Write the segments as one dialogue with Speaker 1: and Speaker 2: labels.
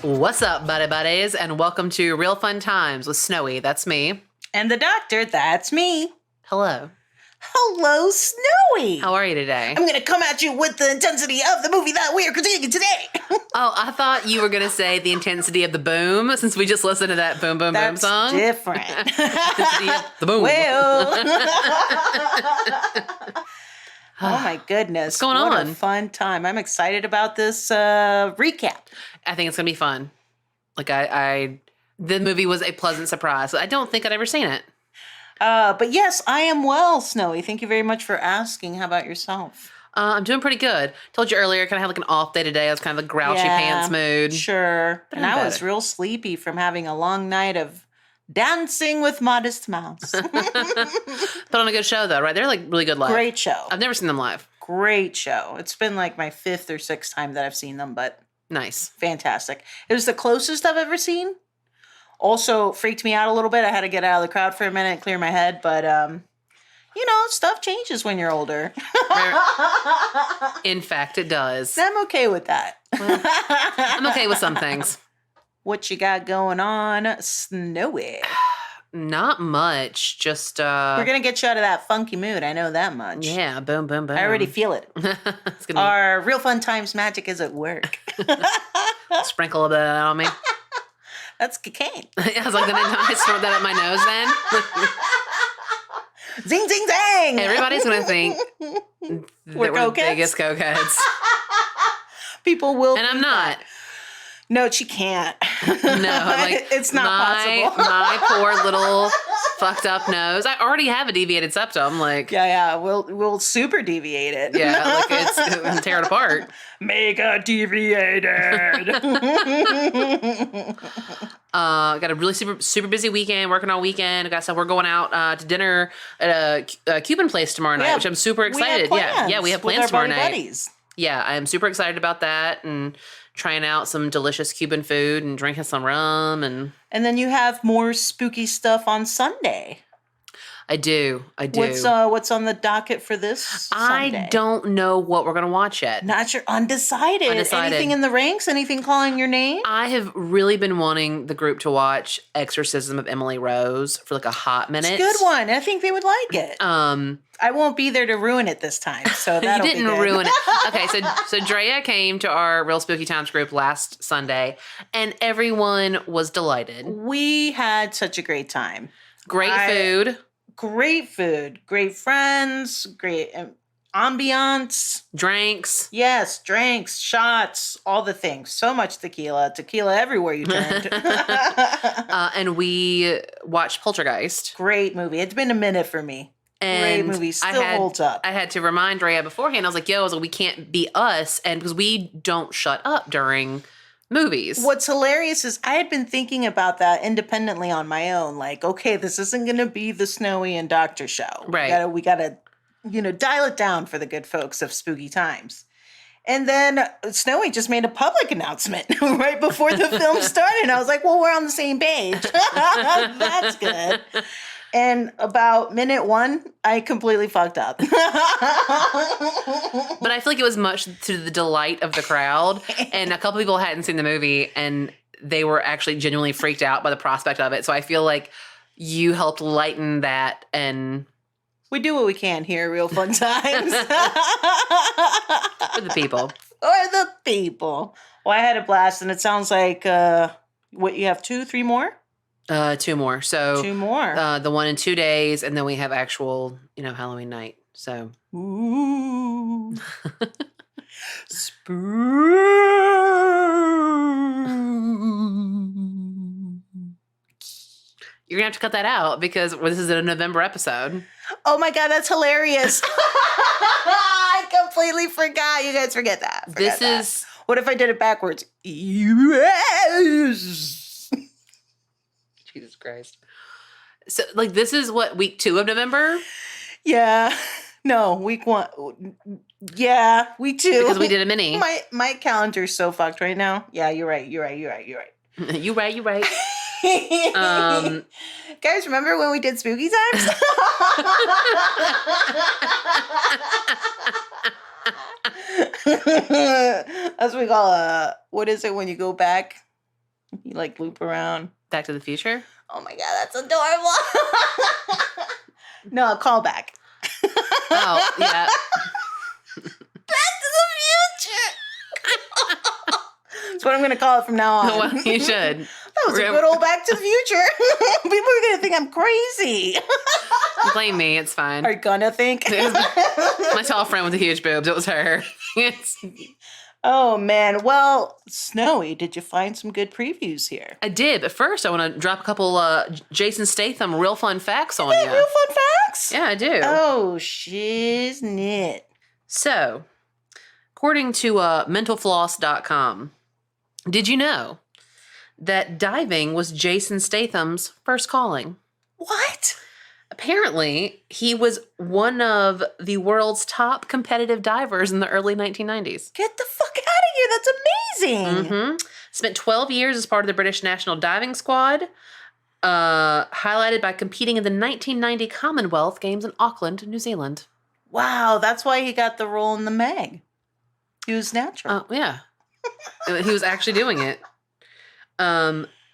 Speaker 1: What's up, buddy buddies, and welcome to Real Fun Times with Snowy. That's me.
Speaker 2: And the doctor, that's me.
Speaker 1: Hello.
Speaker 2: Hello, Snowy.
Speaker 1: How are you today?
Speaker 2: I'm going to come at you with the intensity of the movie that we are critiquing today.
Speaker 1: Oh, I thought you were going to say the intensity of the boom, since we just listened to that boom, boom, boom song.
Speaker 2: That's different.
Speaker 1: Intensity of the boom.
Speaker 2: Well. Oh, my goodness.
Speaker 1: What's going on?
Speaker 2: What a fun time. I'm excited about this recap.
Speaker 1: I think it's going to be fun. Like, the movie was a pleasant surprise. I don't think I'd ever seen it.
Speaker 2: But yes, I am well, Snowy. Thank you very much for asking. How about yourself?
Speaker 1: I'm doing pretty good. Told you earlier, kind of had like an off day today. I was kind of like grouchy pants mood.
Speaker 2: Sure.
Speaker 1: But
Speaker 2: And I was real sleepy from having a long night of dancing with Modest Mouse.
Speaker 1: Put on a good show, though, right? They're like really good live.
Speaker 2: Great show.
Speaker 1: I've never seen them live.
Speaker 2: Great show. It's been like my 5th or 6th time that I've seen them, but
Speaker 1: Nice.
Speaker 2: fantastic. It was the closest I've ever seen. Also freaked me out a little bit. I had to get out of the crowd for a minute and clear my head, but you know, stuff changes when you're older.
Speaker 1: In fact, it does.
Speaker 2: I'm okay with that.
Speaker 1: Well, I'm okay with some things.
Speaker 2: What you got going on, Snowy?
Speaker 1: Not much. Just
Speaker 2: We're gonna get you out of that funky mood. I know that much.
Speaker 1: yeah, boom, boom, boom.
Speaker 2: I already feel it.
Speaker 1: It's gonna
Speaker 2: Our Real Fun Times magic is at work.
Speaker 1: sprinkle a little bit of that on me.
Speaker 2: That's cocaine.
Speaker 1: I was like, didn't I snort that up my nose then?
Speaker 2: Zing, zing, zang.
Speaker 1: Everybody's gonna think that we're the
Speaker 2: cokeheads?
Speaker 1: biggest cokeheads.
Speaker 2: People will.
Speaker 1: And I'm
Speaker 2: think
Speaker 1: not.
Speaker 2: that. No, she can't.
Speaker 1: No, I'm like,
Speaker 2: it's not possible.
Speaker 1: My poor little fucked up nose. I already have a deviated septum. Like,
Speaker 2: Yeah. We'll super deviate it.
Speaker 1: yeah, like it's tear it apart.
Speaker 2: Mega deviated.
Speaker 1: Got a really super busy weekend, working all weekend. Like I said, we're going out to dinner at a Cuban place tomorrow night, which I'm super excited. We have plans tomorrow night.
Speaker 2: Buddies.
Speaker 1: Yeah, I am super excited about that and trying out some delicious Cuban food and drinking some rum and
Speaker 2: And then you have more spooky stuff on Sunday.
Speaker 1: I do.
Speaker 2: What's on the docket for this Sunday?
Speaker 1: I don't know what we're gonna watch yet.
Speaker 2: Not sure. Undecided. Anything in the ranks? Anything calling your name?
Speaker 1: I have really been wanting the group to watch Exorcism of Emily Rose for like a hot minute.
Speaker 2: It's a good one. I think they would like it. I won't be there to ruin it this time, so that'll
Speaker 1: you didn't
Speaker 2: be good.
Speaker 1: ruin it. Okay, so Drea came to our Real Spooky Times group last Sunday, and everyone was delighted.
Speaker 2: We had such a great time.
Speaker 1: Great food.
Speaker 2: Great food. Great friends. Great ambiance.
Speaker 1: Drinks.
Speaker 2: Yes, drinks, shots, all the things. So much tequila. Tequila everywhere you turned.
Speaker 1: And we watched Poltergeist.
Speaker 2: Great movie. It's been a minute for me.
Speaker 1: And
Speaker 2: great movie. Still holds up.
Speaker 1: I had to remind Drea beforehand. I was like, we can't be us. And because we don't shut up during movies.
Speaker 2: What's hilarious is I had been thinking about that independently on my own. Like, okay, this isn't going to be the Snowy and Doctor show.
Speaker 1: Right.
Speaker 2: We gotta, dial it down for the good folks of Spooky Times. And then Snowy just made a public announcement right before the film started. And I was like, well, we're on the same page. That's good. And about minute 1, I completely fucked up.
Speaker 1: But I feel like it was much to the delight of the crowd. And a couple people hadn't seen the movie, and they were actually genuinely freaked out by the prospect of it. So I feel like you helped lighten that. And
Speaker 2: we do what we can here, Real Fun Times.
Speaker 1: for the people.
Speaker 2: For the people. Well, I had a blast, and it sounds like, what, you have 2, 3 more?
Speaker 1: 2 more. So
Speaker 2: 2 more.
Speaker 1: The one in 2 days, and then we have actual, Halloween night. So
Speaker 2: Ooh. Spook.
Speaker 1: You're gonna have to cut that out because this is a November episode.
Speaker 2: Oh my God, that's hilarious. I completely forgot. You guys forget that. What if I did it backwards? Yes.
Speaker 1: Jesus Christ. So, this is what, week 2 of November?
Speaker 2: Yeah. No, week 1. Yeah, week 2.
Speaker 1: Because we did a mini.
Speaker 2: My calendar's so fucked right now. Yeah, you're right.
Speaker 1: You're right.
Speaker 2: Guys, remember when we did Spooky Times? That's what we call what is it when you go back? You like loop around.
Speaker 1: Back to the Future?
Speaker 2: Oh my god, that's adorable. No, call back.
Speaker 1: Oh, yeah.
Speaker 2: Back to the Future. That's what I'm gonna call it from now on.
Speaker 1: Well, you should.
Speaker 2: That was a good old Back to the Future. People are gonna think I'm crazy.
Speaker 1: Blame me. It's fine.
Speaker 2: Are you gonna think?
Speaker 1: My tall friend with the huge boobs. It was her.
Speaker 2: Oh man. Well, Snowy, did you find some good previews here?
Speaker 1: I did, but first I want to drop a couple Jason Statham real fun facts on you.
Speaker 2: Real fun facts?
Speaker 1: Yeah, I do.
Speaker 2: Oh, shiznit.
Speaker 1: So, according to mentalfloss.com, did you know that diving was Jason Statham's first calling?
Speaker 2: What?
Speaker 1: Apparently, he was one of the world's top competitive divers in the early 1990s.
Speaker 2: Get the fuck out of here. That's amazing.
Speaker 1: Mm-hmm. Spent 12 years as part of the British National Diving Squad, highlighted by competing in the 1990 Commonwealth Games in Auckland, New Zealand.
Speaker 2: Wow, that's why he got the role in the Meg. He was natural.
Speaker 1: Yeah. He was actually doing it.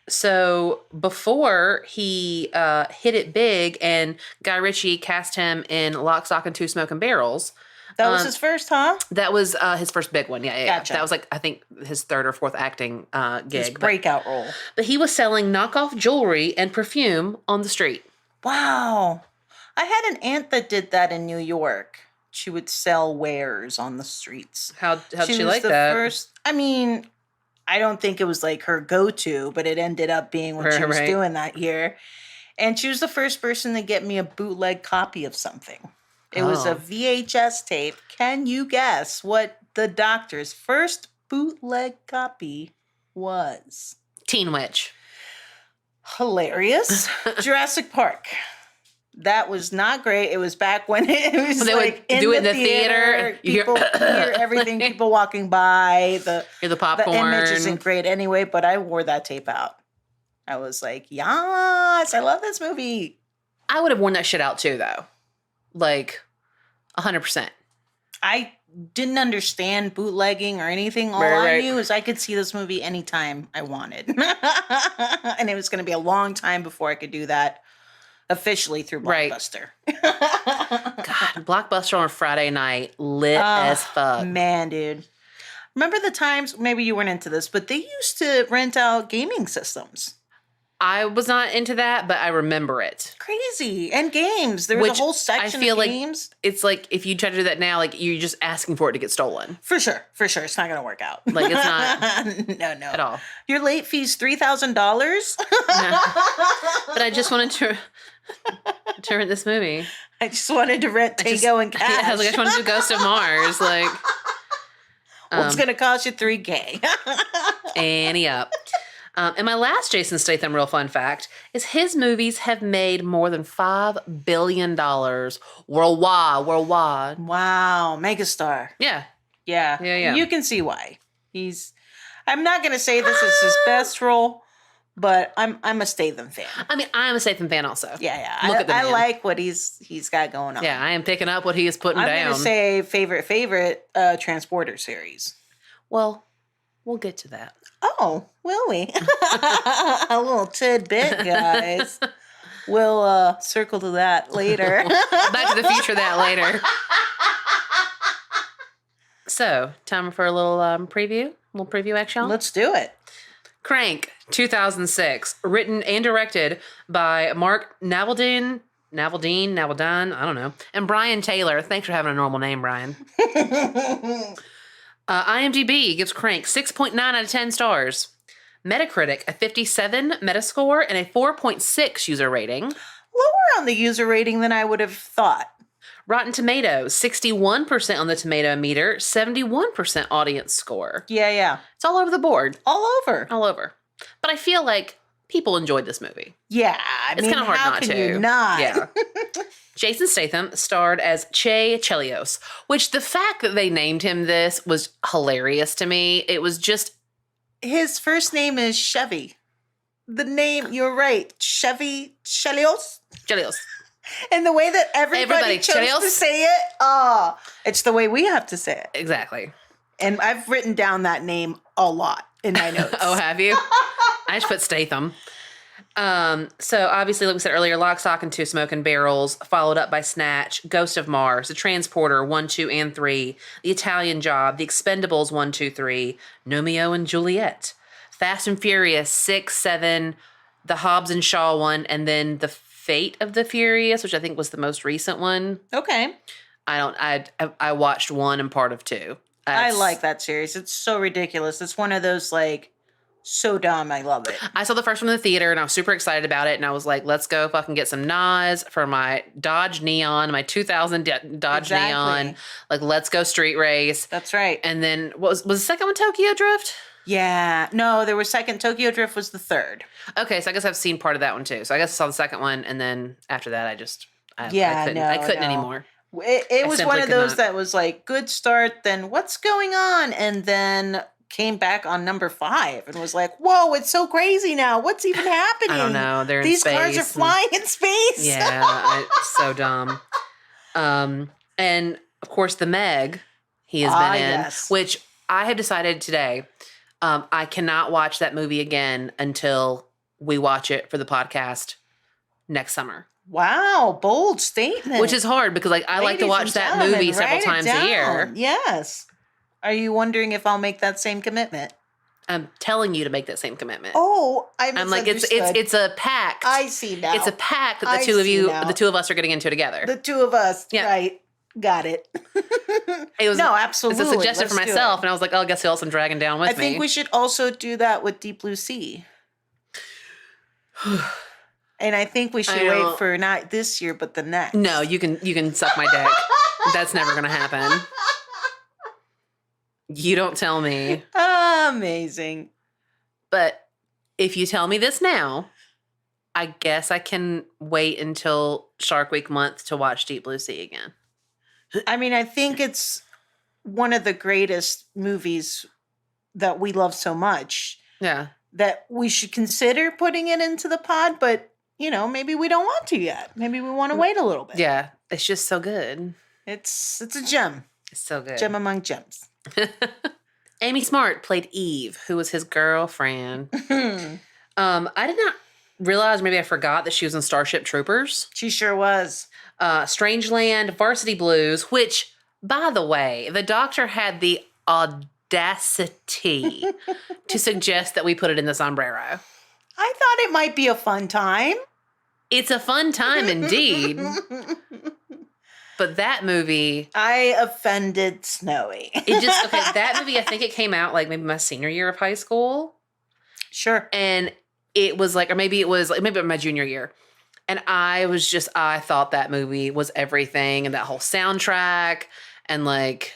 Speaker 1: So before he hit it big and Guy Ritchie cast him in Lock, Stock, and Two Smoking Barrels.
Speaker 2: That was his first, huh?
Speaker 1: That was his first big one. Yeah.
Speaker 2: Gotcha.
Speaker 1: That was I think his third or fourth acting gig.
Speaker 2: His breakout role.
Speaker 1: But he was selling knockoff jewelry and perfume on the street.
Speaker 2: Wow. I had an aunt that did that in New York. She would sell wares on the streets.
Speaker 1: How'd she
Speaker 2: was
Speaker 1: like
Speaker 2: the
Speaker 1: that?
Speaker 2: First, I mean, I don't think it was like her go-to, but it ended up being what she was doing that year. And she was the first person to get me a bootleg copy of something. It was a VHS tape. Can you guess what the doctor's first bootleg copy was?
Speaker 1: Teen Witch.
Speaker 2: Hilarious. Jurassic Park. That was not great. It was back when it was
Speaker 1: they
Speaker 2: like
Speaker 1: would
Speaker 2: in
Speaker 1: do it
Speaker 2: the
Speaker 1: in the theater.
Speaker 2: People hear everything. People walking by.
Speaker 1: Hear the popcorn.
Speaker 2: The image isn't great anyway, but I wore that tape out. I was like, yes, I love this movie.
Speaker 1: I would have worn that shit out too, though. 100%.
Speaker 2: I didn't understand bootlegging or anything. All I knew is I could see this movie anytime I wanted. And it was going to be a long time before I could do that officially through Blockbuster.
Speaker 1: God, Blockbuster on a Friday night, lit as fuck.
Speaker 2: Man, dude. Remember the times, maybe you weren't into this, but they used to rent out gaming systems.
Speaker 1: I was not into that, but I remember it.
Speaker 2: Crazy. And games. There was a whole section of games.
Speaker 1: It's like if you try to do that now, you're just asking for it to get stolen.
Speaker 2: For sure. For sure. It's not going to work out.
Speaker 1: It's not.
Speaker 2: No.
Speaker 1: At all.
Speaker 2: Your late fee's $3,000?
Speaker 1: No. But I just wanted to rent this movie.
Speaker 2: I just wanted to rent Tango and Cash.
Speaker 1: Yeah, I was I just wanted to do Ghost of Mars.
Speaker 2: Well, it's going to cost you $3,000.
Speaker 1: Ante up. And my last Jason Statham real fun fact is his movies have made more than $5 billion worldwide.
Speaker 2: Wow. Megastar.
Speaker 1: Yeah.
Speaker 2: Yeah. You can see why. I'm not going to say this is his best role, but I'm a Statham fan.
Speaker 1: I mean, I'm a Statham fan also.
Speaker 2: Yeah. I like what he's got going on.
Speaker 1: Yeah, I am picking up what he is putting down.
Speaker 2: I'm going to say favorite Transporter series.
Speaker 1: Well, we'll get to that.
Speaker 2: Oh, will we? A little tidbit, guys. We'll circle to that later.
Speaker 1: Back to the Future that later. So, time for a little preview? A little preview action?
Speaker 2: Let's do it.
Speaker 1: Crank, 2006. Written and directed by Mark Navaldine, I don't know. And Brian Taylor. Thanks for having a normal name, Brian. IMDb gives Crank 6.9 out of 10 stars. Metacritic, a 57 Metascore, and a 4.6 user rating.
Speaker 2: Lower on the user rating than I would have thought.
Speaker 1: Rotten Tomatoes, 61% on the tomato meter, 71% audience score.
Speaker 2: Yeah.
Speaker 1: It's all over the board.
Speaker 2: All over.
Speaker 1: But I feel like people enjoyed this movie.
Speaker 2: Yeah.
Speaker 1: It's kind of hard
Speaker 2: how
Speaker 1: not
Speaker 2: can
Speaker 1: to.
Speaker 2: You not?
Speaker 1: Yeah. Jason Statham starred as Che Chelios, which the fact that they named him this was hilarious to me. It was just...
Speaker 2: His first name is Chevy. The name, you're right. Chevy Chelios. And the way that everybody chose
Speaker 1: Chelios?
Speaker 2: to say it, it's the way we have to say it.
Speaker 1: Exactly.
Speaker 2: And I've written down that name a lot in my notes.
Speaker 1: Oh, have you? I just put Statham. So obviously, like we said earlier, Lock, Stock, and Two Smoking Barrels, followed up by Snatch, Ghost of Mars, The Transporter 1, 2, and 3, The Italian Job, The Expendables 1, 2, 3, Romeo and Juliet, Fast and Furious 6, 7, the Hobbs and Shaw one, and then The Fate of the Furious, which I think was the most recent one.
Speaker 2: Okay.
Speaker 1: I watched 1 and part of 2.
Speaker 2: I like that series. It's so ridiculous. It's one of those, like, so dumb. I love it.
Speaker 1: I saw the first one in the theater and I was super excited about it. And I was like, let's go fucking get some Nas for my Dodge Neon, my 2000 Dodge Neon. Like, let's go street race.
Speaker 2: That's right.
Speaker 1: And then was the second one Tokyo Drift?
Speaker 2: Yeah. No, there was second. Tokyo Drift was the third.
Speaker 1: Okay. So I guess I've seen part of that one too. So I guess I saw the second one. And then after that, I couldn't anymore.
Speaker 2: It was one of those that was like, good start, then what's going on? And then came back on number 5 and was like, whoa, it's so crazy now. What's even happening?
Speaker 1: I don't know. They're in
Speaker 2: These
Speaker 1: space.
Speaker 2: cars are flying in space.
Speaker 1: Yeah, it's so dumb. And of course, the Meg he has been in,
Speaker 2: yes.
Speaker 1: which I have decided today, I cannot watch that movie again until we watch it for the podcast next summer.
Speaker 2: Wow, bold statement.
Speaker 1: Which is hard because I like to watch that movie several times a year.
Speaker 2: Yes. Are you wondering if I'll make that same commitment?
Speaker 1: I'm telling you to make that same commitment.
Speaker 2: Oh,
Speaker 1: I'm like, it's a pact.
Speaker 2: I see now.
Speaker 1: It's a pact that the two of us are getting into together.
Speaker 2: The two of us, right? Got it. No, absolutely.
Speaker 1: It's a suggestion for myself, and I was like, oh, I guess who else I'm dragging down with me?
Speaker 2: I think we should also do that with Deep Blue Sea. And I think we should wait for not this year, but the next.
Speaker 1: No, you can suck my dick. That's never going to happen. You don't tell me.
Speaker 2: Amazing.
Speaker 1: But if you tell me this now, I guess I can wait until Shark Week month to watch Deep Blue Sea again.
Speaker 2: I mean, I think it's one of the greatest movies that we love so much.
Speaker 1: Yeah. That
Speaker 2: we should consider putting it into the pod, but, maybe we don't want to yet. Maybe we want to wait a little bit.
Speaker 1: Yeah. It's just so good.
Speaker 2: It's a gem.
Speaker 1: It's so good.
Speaker 2: Gem among gems.
Speaker 1: Amy Smart played Eve, who was his girlfriend. I did not realize, maybe I forgot that she was in Starship Troopers.
Speaker 2: She sure was.
Speaker 1: Strangeland, Varsity Blues, which, by the way, the doctor had the audacity to suggest that we put it in the sombrero.
Speaker 2: I thought it might be a fun time.
Speaker 1: It's a fun time indeed. But that movie...
Speaker 2: I offended Snowy.
Speaker 1: That movie, I think it came out like maybe my senior year of high school.
Speaker 2: Sure.
Speaker 1: And it was like, or maybe it was like, maybe my junior year. And I thought that movie was everything. And that whole soundtrack. And like,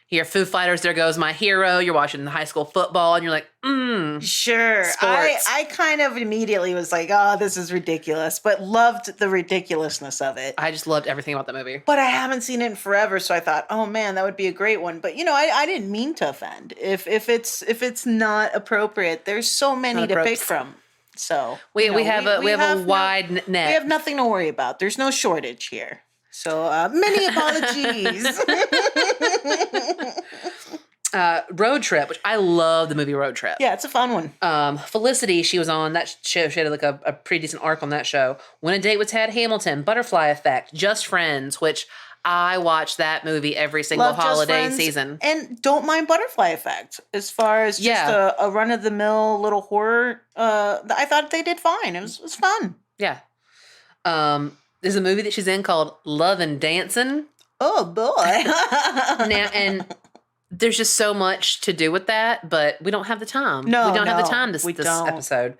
Speaker 1: here, Foo Fighters, There Goes My Hero. You're watching the high school football. And you're like,
Speaker 2: sure.
Speaker 1: Sports.
Speaker 2: I kind of immediately was like, oh, this is ridiculous. But loved the ridiculousness of it.
Speaker 1: I just loved everything about that movie.
Speaker 2: But I haven't seen it in forever. So I thought, oh man, that would be a great one. But I didn't mean to offend. If it's not appropriate, there's so many to pick from. So
Speaker 1: we have a wide net.
Speaker 2: We have nothing to worry about. There's no shortage here. So many apologies.
Speaker 1: Road Trip, which I love the movie Road Trip.
Speaker 2: Yeah, it's a fun one.
Speaker 1: Felicity, she was on that show. She had like a pretty decent arc on that show. Went on a Date with Ted Hamilton, Butterfly Effect, Just Friends, which I watch that movie every single holiday season.
Speaker 2: And don't mind Butterfly Effect. As far as just a run-of-the-mill little horror, I thought they did fine. It was fun.
Speaker 1: Yeah. There's a movie that she's in called Love and Dancing.
Speaker 2: Oh, boy.
Speaker 1: And there's just so much to do with that, but we don't have the time.
Speaker 2: No,
Speaker 1: we don't have the time this episode.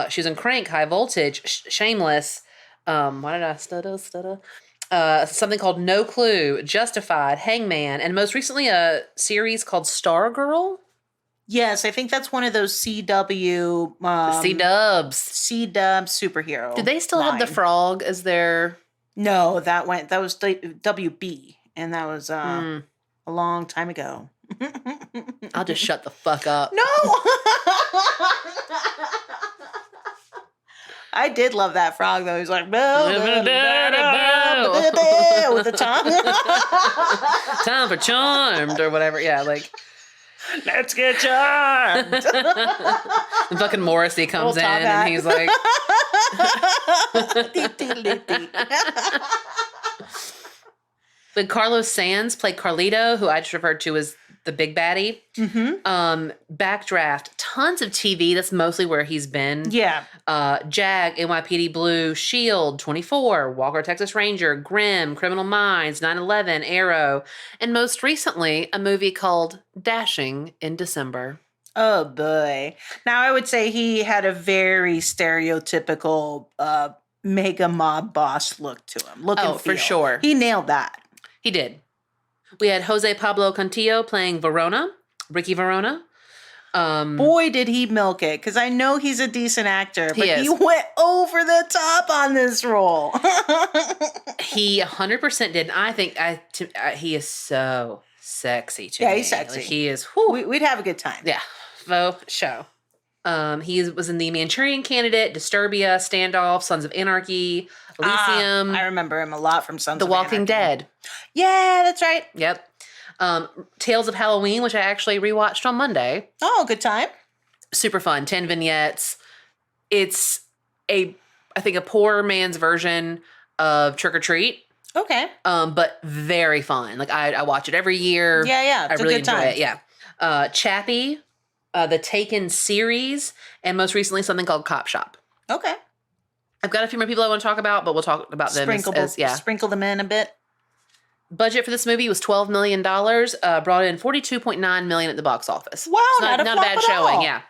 Speaker 1: She's in Crank, High Voltage, Shameless. Why did I stutter? Something called No Clue, Justified, Hangman, and most recently a series called Stargirl.
Speaker 2: Yes, I think that's one of those CW...
Speaker 1: C-dubs.
Speaker 2: C-dub superhero.
Speaker 1: Do they still have the frog as their...
Speaker 2: No, that was the WB, and that was a long time ago.
Speaker 1: I'll just shut the fuck up.
Speaker 2: No! I did love that frog, though. He was like, with the tongue.
Speaker 1: Time for Charmed, or whatever. Yeah, like...
Speaker 2: Let's get charmed.
Speaker 1: And fucking Morrissey comes in
Speaker 2: Little top
Speaker 1: and
Speaker 2: hat.
Speaker 1: he's like, but Carlos Sanz played Carlito, who I just referred to as the big baddie. Backdraft, tons of TV. That's mostly where he's been.
Speaker 2: Yeah.
Speaker 1: Jag, NYPD Blue, Shield, 24, Walker, Texas Ranger, Grimm, Criminal Minds, 9/11, Arrow, and most recently, a movie called Dashing in December.
Speaker 2: Oh, boy. Now, I would say he had a very stereotypical mega mob boss look to him. Look and
Speaker 1: Oh,
Speaker 2: feel.
Speaker 1: for sure.
Speaker 2: He nailed that.
Speaker 1: He did. We had Jose Pablo Contillo playing Verona, Ricky Verona.
Speaker 2: Boy, did he milk it, because I know he's a decent actor, but
Speaker 1: is.
Speaker 2: he went over the top on this role.
Speaker 1: He 100% did. And I think he is so sexy to me.
Speaker 2: Yeah, he's sexy.
Speaker 1: Like, he is. Whew.
Speaker 2: We'd have a good time.
Speaker 1: Yeah, faux show. He was in The Manchurian Candidate, Disturbia, Standoff, Sons of Anarchy, Elysium,
Speaker 2: I remember him a lot from Sons
Speaker 1: The
Speaker 2: of
Speaker 1: Walking
Speaker 2: Anarchy.
Speaker 1: Dead.
Speaker 2: Yeah, that's right.
Speaker 1: Yep. Tales of Halloween, which I actually rewatched on Monday.
Speaker 2: Oh, good time.
Speaker 1: Super fun. 10 vignettes. It's I think a poor man's version of Trick or Treat.
Speaker 2: Okay.
Speaker 1: But very fun. Like I watch it every year.
Speaker 2: Yeah.
Speaker 1: I
Speaker 2: It's a
Speaker 1: really
Speaker 2: good
Speaker 1: enjoy
Speaker 2: time.
Speaker 1: it. Yeah. Chappie, the Taken series, and most recently something called Cop Shop.
Speaker 2: Okay.
Speaker 1: I've got a few more people I want to talk about, but we'll talk about them
Speaker 2: Sprinkle them in a bit.
Speaker 1: Budget for this movie was $12 million. Brought in $42.9 million at the box office.
Speaker 2: Wow,
Speaker 1: It's
Speaker 2: not a
Speaker 1: not a
Speaker 2: flop
Speaker 1: bad
Speaker 2: at
Speaker 1: showing.
Speaker 2: all.
Speaker 1: Yeah.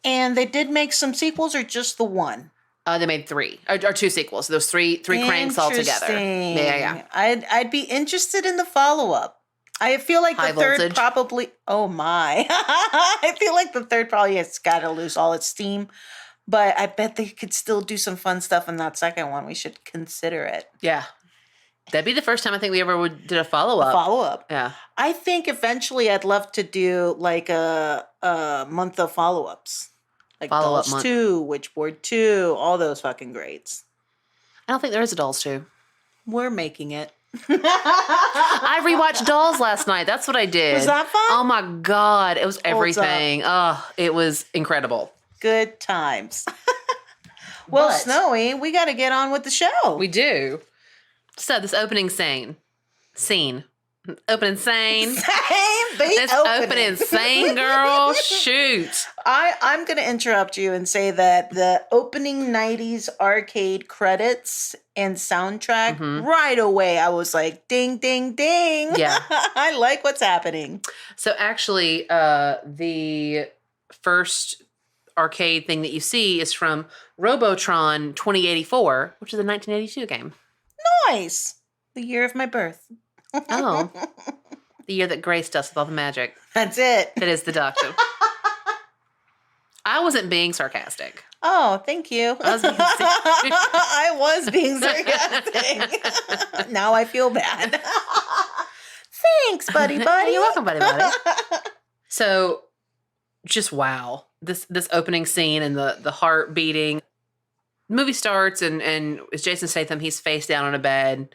Speaker 2: And they did make some sequels, or just the one?
Speaker 1: They made 3 or 2 sequels. So those three cranks all together.
Speaker 2: Interesting.
Speaker 1: Yeah.
Speaker 2: I'd be interested in the follow-up. I feel like
Speaker 1: High
Speaker 2: the third
Speaker 1: voltage.
Speaker 2: probably. Oh my! I feel like the third probably has got to lose all its steam, but I bet they could still do some fun stuff in that second one. We should consider it.
Speaker 1: Yeah. That'd be the first time I think we ever did a follow-up.
Speaker 2: Follow-up.
Speaker 1: Yeah.
Speaker 2: I think eventually I'd love to do like a month of follow-ups. Like
Speaker 1: Follow-up
Speaker 2: Dolls
Speaker 1: month.
Speaker 2: 2, Witchboard 2, all those fucking greats.
Speaker 1: I don't think there is a Dolls 2.
Speaker 2: We're making it.
Speaker 1: I rewatched Dolls last night. That's what I did.
Speaker 2: Was that fun?
Speaker 1: Oh my God. It was
Speaker 2: up.
Speaker 1: everything. Oh, it was incredible.
Speaker 2: Good times. Well,
Speaker 1: But-
Speaker 2: Snowy, we got to get on with the show.
Speaker 1: We do. So this opening opening scene. This opening scene, girl. Shoot.
Speaker 2: I'm going to interrupt you and say that the opening 90s arcade credits and soundtrack, right away, I was like, ding, ding, ding.
Speaker 1: Yeah.
Speaker 2: I like what's happening.
Speaker 1: So actually, the first arcade thing that you see is from Robotron 2084, which is a 1982 game.
Speaker 2: Nice. The year of my birth.
Speaker 1: Oh. The year that graced us with all the magic.
Speaker 2: That's it.
Speaker 1: That is deductive. I wasn't being sarcastic.
Speaker 2: Oh, thank you.
Speaker 1: I was being
Speaker 2: I was being sarcastic. Now I feel bad. Thanks, buddy.
Speaker 1: You're welcome, buddy. So, just wow. This opening scene and the heart beating. The movie starts and it's Jason Statham. He's face down on a bed,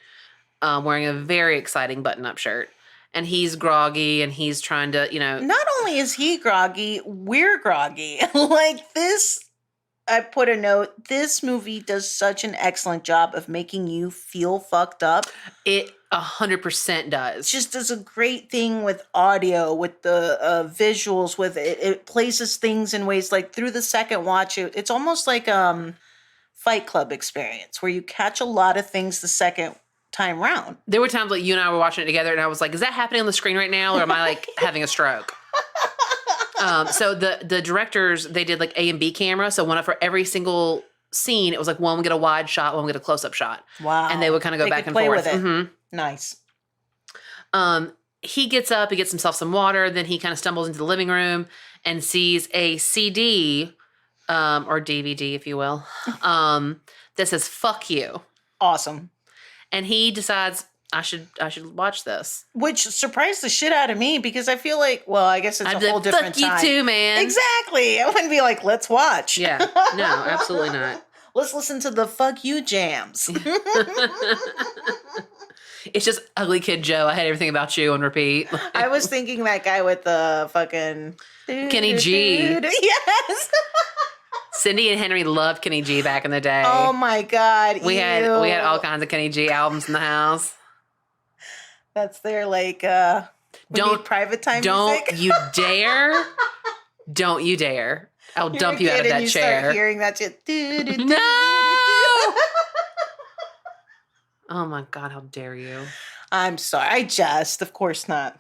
Speaker 1: wearing a very exciting button-up shirt. And he's groggy and he's trying to,
Speaker 2: Not only is he groggy, we're groggy. Like this, I put a note, this movie does such an excellent job of making you feel fucked up.
Speaker 1: It 100% does.
Speaker 2: Just does a great thing with audio, with the visuals, with it. It places things in ways like through the second watch, it's almost like Fight Club experience where you catch a lot of things the second time round.
Speaker 1: There were times like you and I were watching it together and I was like, is that happening on the screen right now? Or am I like having a stroke? So the directors, they did like A and B camera. So one for every single scene, it was like one would get a wide shot, one would get a close-up shot.
Speaker 2: Wow.
Speaker 1: And they would kind of go back and
Speaker 2: play
Speaker 1: forth.
Speaker 2: with it.
Speaker 1: Mhm.
Speaker 2: Nice.
Speaker 1: He gets up, he gets himself some water, then he kind of stumbles into the living room and sees a CD, or DVD, if you will, that says "fuck you,"
Speaker 2: Awesome.
Speaker 1: and he decides I should watch this.
Speaker 2: Which surprised the shit out of me because I feel like, well, I guess it's
Speaker 1: I'd
Speaker 2: a
Speaker 1: be
Speaker 2: whole
Speaker 1: like,
Speaker 2: different
Speaker 1: "Fuck
Speaker 2: time.
Speaker 1: you too, man."
Speaker 2: Exactly. I wouldn't be like, let's watch.
Speaker 1: Yeah, no, absolutely not.
Speaker 2: Let's listen to the fuck you jams.
Speaker 1: It's just Ugly Kid Joe. I hate everything about you on repeat.
Speaker 2: I was thinking that guy with the fucking
Speaker 1: Kenny G.
Speaker 2: Yes.
Speaker 1: Cindy and Henry loved Kenny G back in the day.
Speaker 2: Oh my God.
Speaker 1: We had all kinds of Kenny G albums in the house.
Speaker 2: That's their like private time
Speaker 1: don't
Speaker 2: music.
Speaker 1: you dare. Don't you dare. I'll dump you out of that chair.
Speaker 2: Start hearing that shit.
Speaker 1: No! Oh my God, how dare you.
Speaker 2: I'm sorry. I jest. Of course not.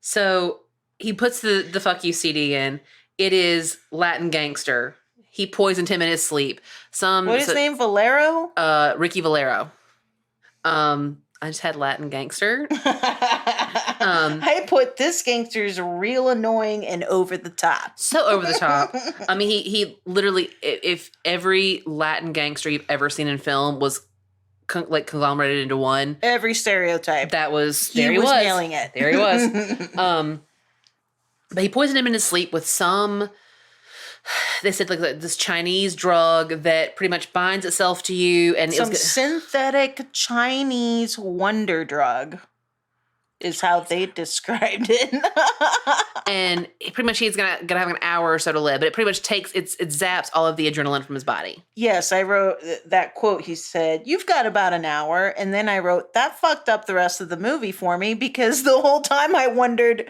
Speaker 1: So he puts the fuck you CD in. It is Latin Gangster. He poisoned him in his sleep. What
Speaker 2: is his name? Valero?
Speaker 1: Ricky Valero. I just had Latin Gangster.
Speaker 2: I put this gangster's real annoying and over the top.
Speaker 1: So over the top. I mean, he literally, if every Latin gangster you've ever seen in film was conglomerated into one.
Speaker 2: Every stereotype.
Speaker 1: There he was
Speaker 2: nailing it.
Speaker 1: There he was. But he poisoned him in his sleep with some, they said like this Chinese drug that pretty much binds itself to you. And
Speaker 2: some synthetic Chinese wonder drug is how they described it.
Speaker 1: And pretty much he's gonna have an hour or so to live, but it pretty much it zaps all of the adrenaline from his body.
Speaker 2: Yes, I wrote that quote. He said, "You've got about an hour." And then I wrote, that fucked up the rest of the movie for me, because the whole time I wondered,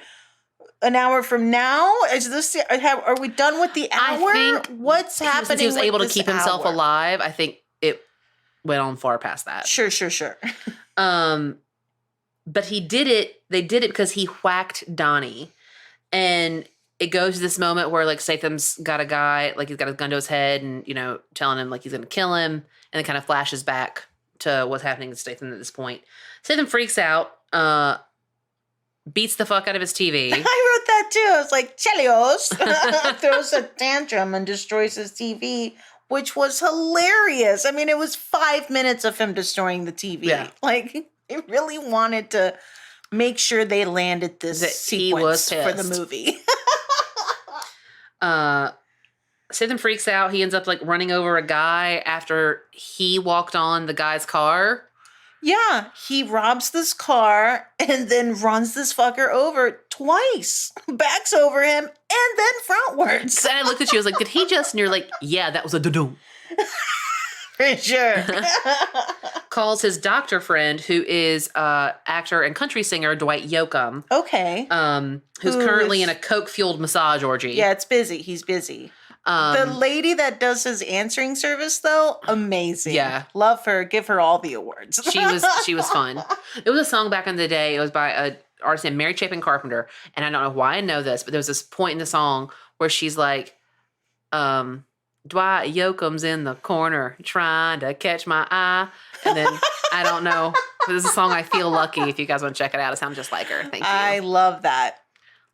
Speaker 2: an hour from now, are we done with the hour?
Speaker 1: I think
Speaker 2: what's happening?
Speaker 1: Since he was able to keep himself
Speaker 2: hour?
Speaker 1: alive, I think it went on far past that.
Speaker 2: Sure.
Speaker 1: But he did it. They did it because he whacked Donnie, and it goes to this moment where like Statham's got a guy, like he's got his gun to his head, and telling him like he's going to kill him, and it kind of flashes back to what's happening to Statham at this point. Statham freaks out. Beats the fuck out of his TV.
Speaker 2: I wrote that too. I was like, Chelios throws a tantrum and destroys his TV, which was hilarious. I mean, it was 5 minutes of him destroying the TV.
Speaker 1: Yeah.
Speaker 2: Like, they really wanted to make sure they landed this sequence for the movie.
Speaker 1: Statham freaks out. He ends up like running over a guy after he walked on the guy's car.
Speaker 2: Yeah, he robs this car and then runs this fucker over twice. Backs over him and then frontwards.
Speaker 1: And I looked at you, I was like, did he just? And you're like, yeah, that was a doo-doo.
Speaker 2: For sure.
Speaker 1: Calls his doctor friend, who is actor and country singer Dwight Yoakum.
Speaker 2: Okay.
Speaker 1: Who's currently in a coke-fueled massage orgy.
Speaker 2: Yeah, it's busy. He's busy. The lady that does his answering service, though, amazing.
Speaker 1: Yeah.
Speaker 2: Love her. Give her all the awards.
Speaker 1: She was fun. It was a song back in the day. It was by a artist named Mary Chapin Carpenter. And I don't know why I know this, but there was this point in the song where she's like, Dwight Yoakum's in the corner trying to catch my eye. And then, I don't know. This is a song I Feel Lucky. If you guys want to check it out, it sounds just like her. Thank you.
Speaker 2: I love that.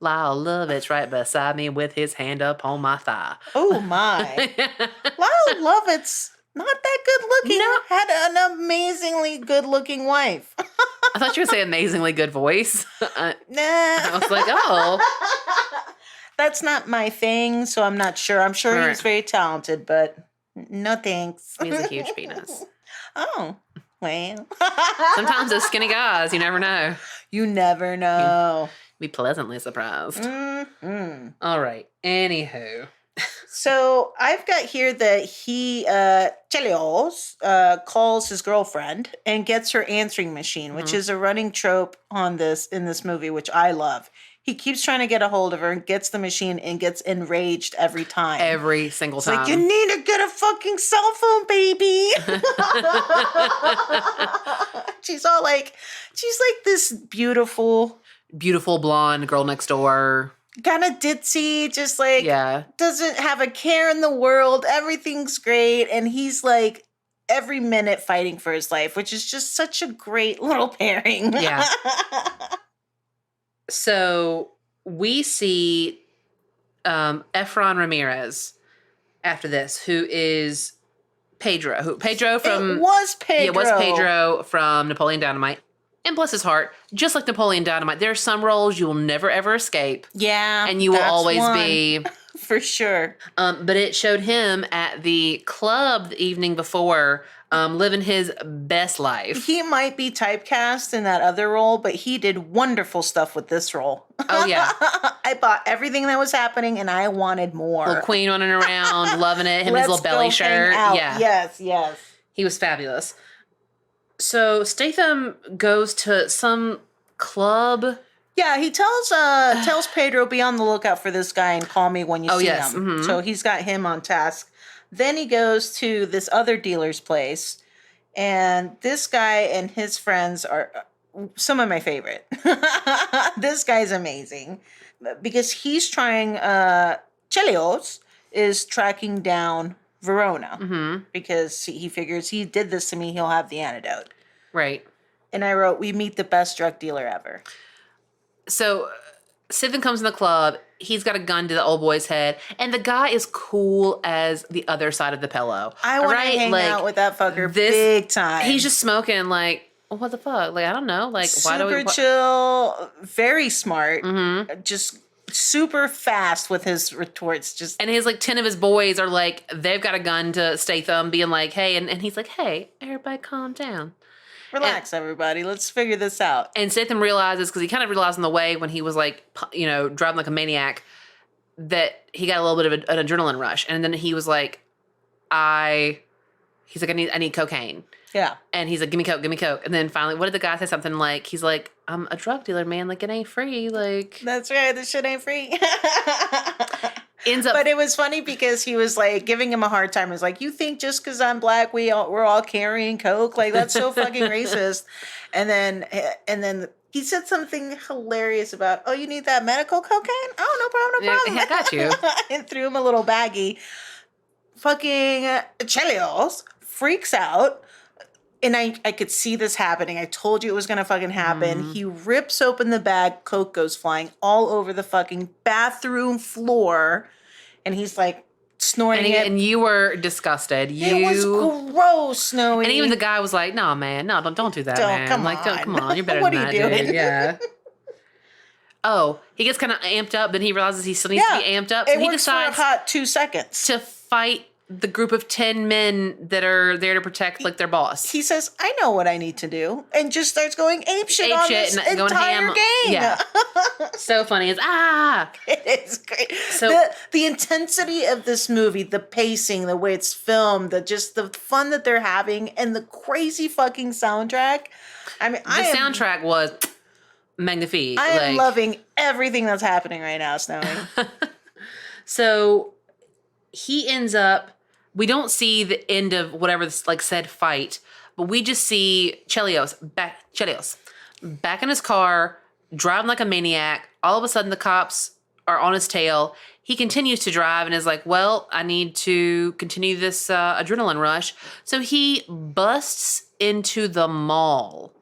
Speaker 1: Lyle Lovett's right beside me with his hand up on my thigh.
Speaker 2: Oh, my. Lyle Lovett's not that good looking.
Speaker 1: No.
Speaker 2: Had an amazingly good looking wife.
Speaker 1: I thought you would say amazingly good voice.
Speaker 2: Nah.
Speaker 1: I was like, oh.
Speaker 2: That's not my thing, so I'm not sure. I'm sure he was very talented, but no thanks.
Speaker 1: He has a huge penis.
Speaker 2: Oh, well.
Speaker 1: Sometimes those skinny guys, you never know.
Speaker 2: You never know.
Speaker 1: Be pleasantly surprised.
Speaker 2: Mm-hmm.
Speaker 1: All right. Anywho.
Speaker 2: So I've got here that he, Chelios, calls his girlfriend and gets her answering machine, which is a running trope in this movie, which I love. He keeps trying to get a hold of her and gets the machine and gets enraged every time.
Speaker 1: Every single time.
Speaker 2: Like, you need to get a fucking cell phone, baby. She's like this beautiful blonde
Speaker 1: girl next door.
Speaker 2: Kind of ditzy, just like doesn't have a care in the world. Everything's great. And he's like every minute fighting for his life, which is just such a great little pairing.
Speaker 1: Yeah. So we see Efron Ramirez after this, who is Pedro. Pedro from...
Speaker 2: It was Pedro.
Speaker 1: Yeah, it was Pedro from Napoleon Dynamite. And bless his heart, just like Napoleon Dynamite, there are some roles you will never, ever escape.
Speaker 2: Yeah.
Speaker 1: And you will always be
Speaker 2: For sure.
Speaker 1: But it showed him at the club the evening before, living his best life.
Speaker 2: He might be typecast in that other role, but he did wonderful stuff with this role.
Speaker 1: Oh, yeah.
Speaker 2: I bought everything that was happening, and I wanted more.
Speaker 1: Little queen running around, loving it. Him in his
Speaker 2: Let's
Speaker 1: little belly
Speaker 2: go hang
Speaker 1: shirt.
Speaker 2: out.
Speaker 1: Yeah.
Speaker 2: Yes.
Speaker 1: He was fabulous. So Statham goes to some club.
Speaker 2: Yeah, he tells Pedro, be on the lookout for this guy and call me when you see him.
Speaker 1: Mm-hmm.
Speaker 2: So he's got him on task. Then he goes to this other dealer's place, and this guy and his friends are some of my favorite. This guy's amazing because he's trying, Chelios is tracking down Verona because he figures he did this to me, he'll have the antidote.
Speaker 1: Right.
Speaker 2: And I wrote, we meet the best drug dealer ever.
Speaker 1: So Statham comes in the club. He's got a gun to the old boy's head. And the guy is cool as the other side of the pillow.
Speaker 2: I want to hang out with that fucker big time.
Speaker 1: He's just smoking like, well, what the fuck? Like, I don't know. Like, why do we...
Speaker 2: Super chill, very smart, just super fast with his retorts. Just
Speaker 1: And his, like, 10 of his boys are like, they've got a gun to Statham being like, hey. And he's like, hey, everybody calm down.
Speaker 2: Relax, everybody. Let's figure this out.
Speaker 1: And Statham realizes, because he kind of realized on the way when he was like, driving like a maniac, that he got a little bit of an adrenaline rush. And then he was like, I need cocaine.
Speaker 2: Yeah.
Speaker 1: And he's like, give me coke. And then finally, what did the guy say? Something like, he's like, I'm a drug dealer, man. Like, it ain't free. Like,
Speaker 2: that's right. This shit ain't free.
Speaker 1: ends up.
Speaker 2: But it was funny because he was like giving him a hard time. He was like, you think just because I'm black, we're all carrying coke? Like, that's so fucking racist. And then he said something hilarious about, oh, you need that medical cocaine? Oh, no problem.
Speaker 1: Yeah, I got you.
Speaker 2: And threw him a little baggie. Fucking Chelios freaks out. And I could see this happening. I told you it was going to fucking happen. He rips open the bag. Coke goes flying all over the fucking bathroom floor. And he's like snorting it.
Speaker 1: And you were disgusted.
Speaker 2: It was gross, Snowy.
Speaker 1: And even the guy was like, no, man. No, don't do that, man.
Speaker 2: Come
Speaker 1: on. You're better
Speaker 2: what
Speaker 1: than
Speaker 2: are
Speaker 1: that,
Speaker 2: you doing?
Speaker 1: dude. Yeah. Oh, he gets kind of amped up. Then he realizes he still needs to be amped up. So
Speaker 2: it
Speaker 1: he
Speaker 2: works
Speaker 1: decides
Speaker 2: for a hot 2 seconds.
Speaker 1: to fight the group of 10 men that are there to protect like their boss.
Speaker 2: He says, I know what I need to do. And just starts going apeshit on this
Speaker 1: and going
Speaker 2: entire
Speaker 1: ham.
Speaker 2: game.
Speaker 1: Yeah. So funny. It's
Speaker 2: It is great.
Speaker 1: So
Speaker 2: the intensity of this movie, the pacing, the way it's filmed, the fun that they're having, and the crazy fucking soundtrack. I mean,
Speaker 1: the soundtrack was magnifique.
Speaker 2: I am loving everything that's happening right now, Snowy.
Speaker 1: So he ends up, we don't see the end of whatever this like said fight, but we just see Chelios back in his car, driving like a maniac. All of a sudden the cops are on his tail. He continues to drive and is like, well, I need to continue this adrenaline rush. So he busts into the mall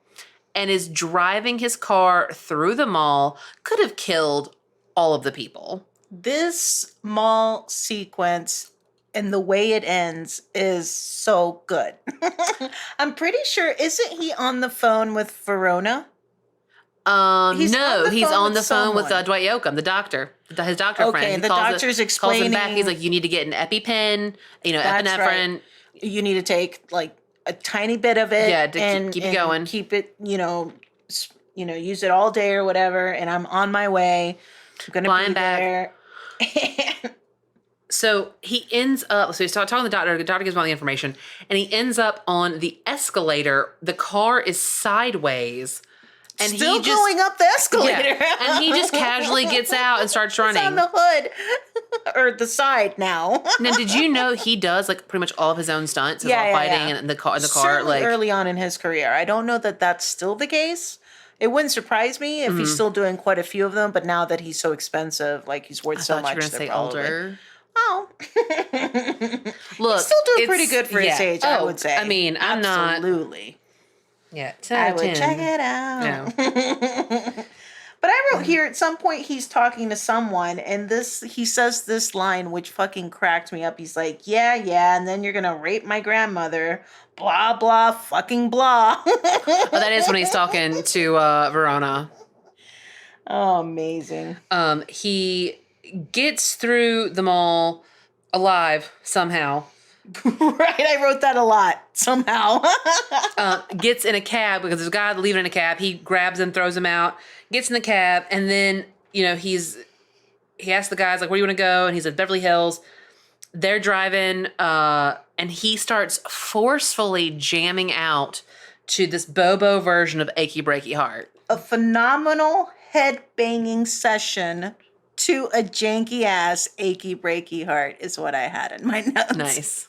Speaker 1: and is driving his car through the mall. Could have killed all of the people.
Speaker 2: This mall sequence and the way it ends is so good. I'm pretty sure, isn't he on the phone with Verona?
Speaker 1: He's on the phone with Dwight Yoakum, the doctor, his doctor friend.
Speaker 2: Okay, and the doctor's explaining.
Speaker 1: Calls him back. He's like, you need to get an EpiPen, epinephrine.
Speaker 2: Right. You need to take like a tiny bit of it.
Speaker 1: Yeah, to keep it going.
Speaker 2: Keep it, use it all day or whatever. And I'm on my way. I'm going to be
Speaker 1: back.
Speaker 2: there.
Speaker 1: So he ends up, he's talking to the doctor gives him all the information, and he ends up on the escalator. The car is sideways. And
Speaker 2: Still going up the escalator.
Speaker 1: Yeah, and he just casually gets out and starts running.
Speaker 2: It's on the hood. Or the side now.
Speaker 1: Now, did you know he does like pretty much all of his own stunts? Fighting and the car.
Speaker 2: Certainly early on in his career. I don't know that that's still the case. It wouldn't surprise me if he's still doing quite a few of them, but now that he's so expensive, like he's worth so much.
Speaker 1: You were gonna say older.
Speaker 2: Oh.
Speaker 1: Look,
Speaker 2: he's still doing pretty good for his age, I would say.
Speaker 1: I mean, I'm not.
Speaker 2: Absolutely.
Speaker 1: Yeah,
Speaker 2: I would check it out.
Speaker 1: No.
Speaker 2: But I wrote here at some point he's talking to someone, and he says this line which fucking cracked me up. He's like, yeah, and then you're gonna rape my grandmother. Blah blah fucking blah.
Speaker 1: Oh, that is when he's talking to Verona.
Speaker 2: Oh, amazing.
Speaker 1: He gets through the mall alive somehow.
Speaker 2: Right, I wrote that a lot. Somehow.
Speaker 1: Gets in a cab because there's a guy leaving in a cab. He grabs him, throws him out, gets in the cab, and then, he asks the guys, like, where do you want to go? And he says, Beverly Hills. They're driving, and he starts forcefully jamming out to this Bobo version of Achy Breaky Heart.
Speaker 2: A phenomenal head-banging session to a janky-ass Achy Breaky Heart is what I had in my notes.
Speaker 1: Nice.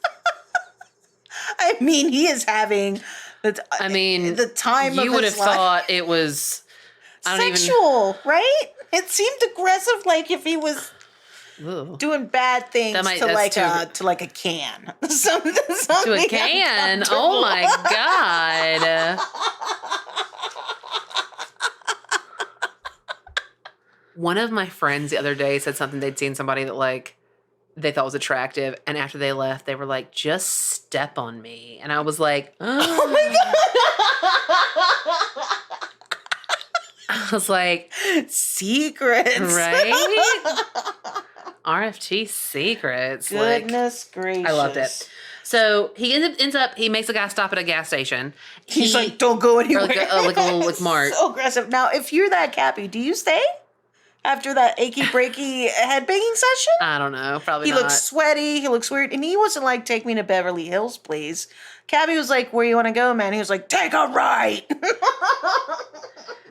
Speaker 2: I mean, he is having the time of his life.
Speaker 1: You would have thought it was
Speaker 2: sexual, right? It seemed aggressive, like if he was doing bad things to like a can. something
Speaker 1: to a can? Oh my God. One of my friends the other day said something, they'd seen somebody that like they thought was attractive, and after they left, they were like, just step on me. And I was like, oh my God. I was like,
Speaker 2: secrets.
Speaker 1: Right? RFG secrets.
Speaker 2: Goodness gracious.
Speaker 1: I loved it. So he he makes the guy stop at a gas station.
Speaker 2: He's like, don't go anywhere.
Speaker 1: Like a little Mart.
Speaker 2: So aggressive. Now, if you're that Cappy, do you stay? After that achy breaky headbanging session?
Speaker 1: I don't know. Probably
Speaker 2: not.
Speaker 1: He
Speaker 2: looks sweaty. He looks weird. And he wasn't like, take me to Beverly Hills, please. Cappy was like, where you want to go, man? He was like, take a right.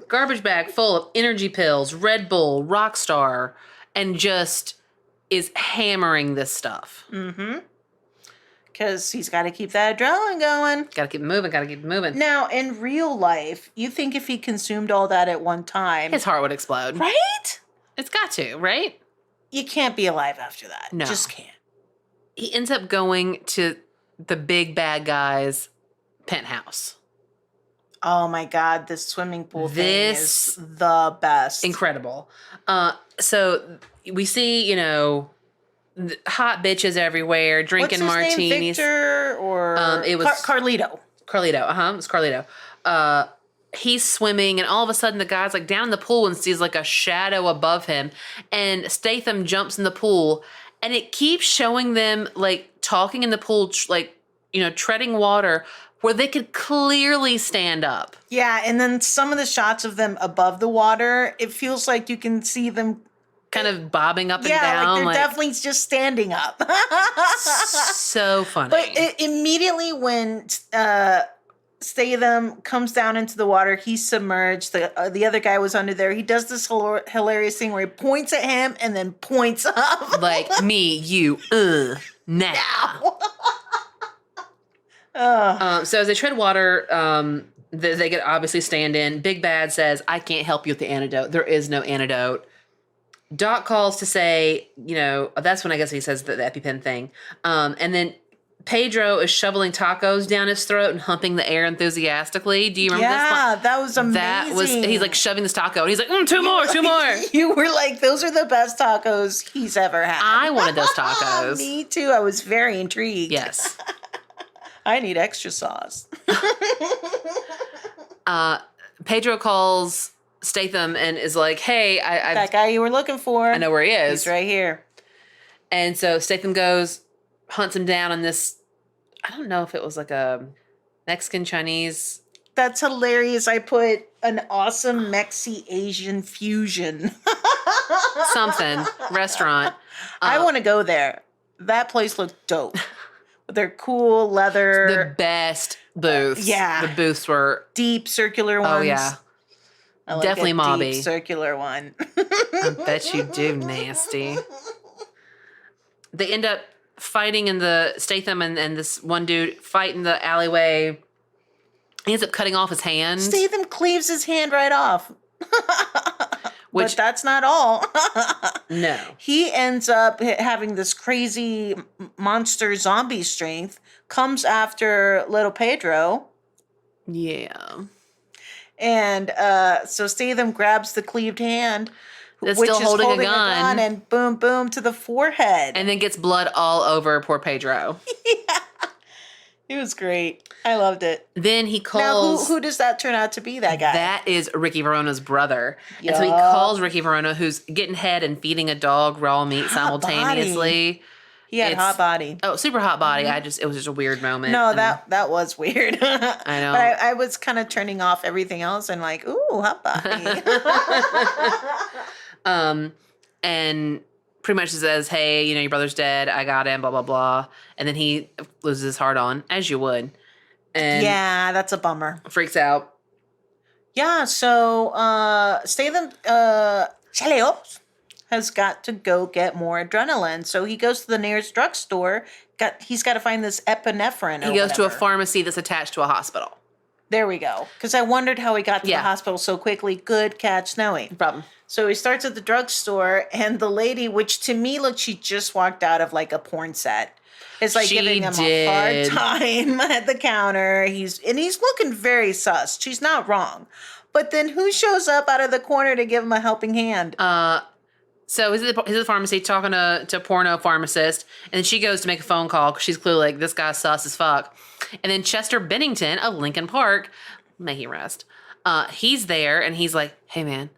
Speaker 1: Garbage bag full of energy pills, Red Bull, Rockstar, and just is hammering this stuff.
Speaker 2: Mm-hmm. Because he's got to keep that adrenaline going.
Speaker 1: Got to keep it moving.
Speaker 2: Now, in real life, you think if he consumed all that at one time...
Speaker 1: his heart would explode.
Speaker 2: Right?
Speaker 1: It's got to, right?
Speaker 2: You can't be alive after that.
Speaker 1: No.
Speaker 2: Just can't.
Speaker 1: He ends up going to the big bad guy's penthouse.
Speaker 2: Oh my God, this swimming pool thing is the best.
Speaker 1: Incredible. So we see, hot bitches everywhere drinking
Speaker 2: What's his
Speaker 1: martinis.
Speaker 2: Name, Victor or
Speaker 1: it was
Speaker 2: Carlito.
Speaker 1: Carlito. It was Carlito. He's swimming, and all of a sudden the guy's like down in the pool and sees like a shadow above him, and Statham jumps in the pool, and it keeps showing them like talking in the pool, treading water where they could clearly stand up.
Speaker 2: Yeah, and then some of the shots of them above the water, it feels like you can see them
Speaker 1: kind of bobbing up and down.
Speaker 2: Yeah, like they're definitely just standing up.
Speaker 1: So funny.
Speaker 2: But immediately when Statham comes down into the water, he's submerged. The other guy was under there. He does this hilarious thing where he points at him and then points up.
Speaker 1: Like, me, you, now. So as they tread water, they get obviously stand in. Big Bad says, I can't help you with the antidote. There is no antidote. Doc calls to say, that's when I guess he says the EpiPen thing. And then Pedro is shoveling tacos down his throat and humping the air enthusiastically. Do you remember this?
Speaker 2: Yeah, that was amazing.
Speaker 1: He's like shoving this taco and he's like, two more.
Speaker 2: You were like, those are the best tacos he's ever had.
Speaker 1: I wanted those tacos.
Speaker 2: Me too. I was very intrigued.
Speaker 1: Yes.
Speaker 2: I need extra sauce.
Speaker 1: Pedro calls Statham and is like, hey,
Speaker 2: that guy you were looking for.
Speaker 1: I know where he is.
Speaker 2: He's right here.
Speaker 1: And so Statham goes, hunts him down on this, I don't know if it was like a Mexican, Chinese.
Speaker 2: That's hilarious. I put an awesome Mexi-Asian fusion.
Speaker 1: Something. Restaurant.
Speaker 2: I want to go there. That place looked dope. They're cool leather.
Speaker 1: The best booths.
Speaker 2: Yeah.
Speaker 1: The booths were
Speaker 2: deep circular ones.
Speaker 1: Oh, yeah.
Speaker 2: I like
Speaker 1: definitely mobby.
Speaker 2: Deep circular one.
Speaker 1: I bet you do, nasty. They end up fighting in the Statham and this one dude fight in the alleyway. He ends up cutting off his hand.
Speaker 2: Statham cleaves his hand right off. But that's not all.
Speaker 1: No.
Speaker 2: He ends up having this crazy monster zombie strength, comes after little Pedro.
Speaker 1: Yeah.
Speaker 2: And so Statham grabs the cleaved hand,
Speaker 1: that's
Speaker 2: which
Speaker 1: still
Speaker 2: is
Speaker 1: holding a gun,
Speaker 2: and boom, boom to the forehead.
Speaker 1: And then gets blood all over poor Pedro.
Speaker 2: Yeah. He was great. I loved it.
Speaker 1: Then he
Speaker 2: Now,
Speaker 1: calls...
Speaker 2: who does that turn out to be, that guy?
Speaker 1: That is Ricky Verona's brother.
Speaker 2: Yup.
Speaker 1: And so he calls Ricky Verona, who's getting head and feeding a dog raw meat
Speaker 2: Hot
Speaker 1: simultaneously.
Speaker 2: He had hot body.
Speaker 1: Oh, super hot body. It was just a weird moment.
Speaker 2: No, that was weird.
Speaker 1: I know.
Speaker 2: But I was kind of turning off everything else and like, ooh, hot body.
Speaker 1: And pretty much says, hey, your brother's dead. I got him, blah, blah, blah. And then he loses his heart on, as you would. And
Speaker 2: yeah, that's a bummer.
Speaker 1: Freaks out.
Speaker 2: Yeah, so Statham Chelios has got to go get more adrenaline. So he goes to the nearest drugstore. He's got to find this epinephrine.
Speaker 1: He goes to a pharmacy that's attached to a hospital.
Speaker 2: There we go. Because I wondered how he got to the hospital so quickly. Good catch, Snowy.
Speaker 1: No problem.
Speaker 2: So he starts at the drugstore, and the lady, which to me looked, she just walked out of like a porn set, is like giving him a hard time at the counter. He's looking very sus. She's not wrong. But then who shows up out of the corner to give him a helping hand?
Speaker 1: So he's at the pharmacy talking to a porno pharmacist, and then she goes to make a phone call because she's clearly like, this guy's sus as fuck. And then Chester Bennington of Lincoln Park, may he rest, he's there, and he's like, hey man,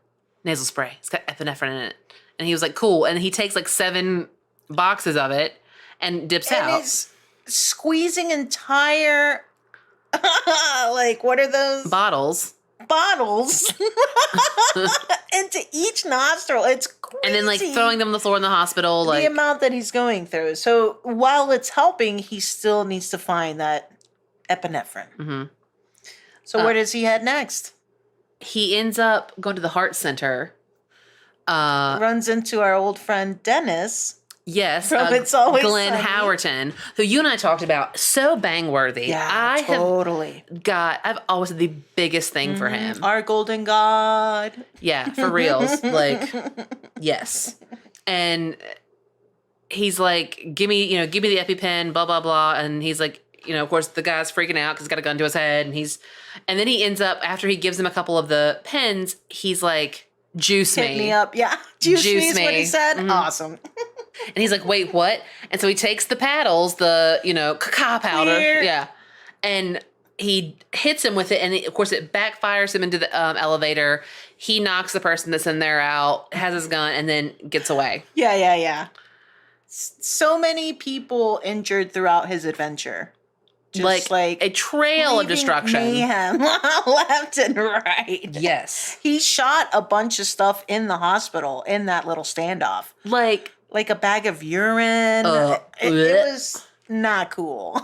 Speaker 1: nasal spray. It's got epinephrine in it. And he was like, cool. And he takes like 7 boxes of it and dips out.
Speaker 2: And is squeezing entire, like, what are those?
Speaker 1: Bottles
Speaker 2: into each nostril. It's crazy.
Speaker 1: And then like throwing them on the floor in the hospital.
Speaker 2: The amount that he's going through. So while it's helping, he still needs to find that epinephrine.
Speaker 1: Mm-hmm.
Speaker 2: So where does he head next?
Speaker 1: He ends up going to the heart center.
Speaker 2: Runs into our old friend Dennis.
Speaker 1: Yes,
Speaker 2: from It's Always
Speaker 1: Glen
Speaker 2: Sunny.
Speaker 1: Howerton, who you and I talked about, so bang worthy.
Speaker 2: Yeah, totally.
Speaker 1: I've always had the biggest thing for him.
Speaker 2: Our golden god.
Speaker 1: Yeah, for reals. Like, yes. And he's like, give me the EpiPen, blah, blah, blah. And he's like, of course the guy's freaking out because he's got a gun to his head. And then he ends up, after he gives him a couple of the pens, he's like, juice me.
Speaker 2: Hit me up. Yeah. Juice me is what he said. Mm-hmm. Awesome.
Speaker 1: And he's like, wait, what? And so he takes the paddles, the, cacao powder.
Speaker 2: Weird.
Speaker 1: Yeah. And he hits him with it. And of course it backfires him into the elevator. He knocks the person that's in there out, has his gun, and then gets away.
Speaker 2: Yeah. So many people injured throughout his adventure. Just like
Speaker 1: a trail of destruction.
Speaker 2: Mayhem left and right.
Speaker 1: Yes.
Speaker 2: He shot a bunch of stuff in the hospital in that little standoff. Like a bag of urine. It was not cool.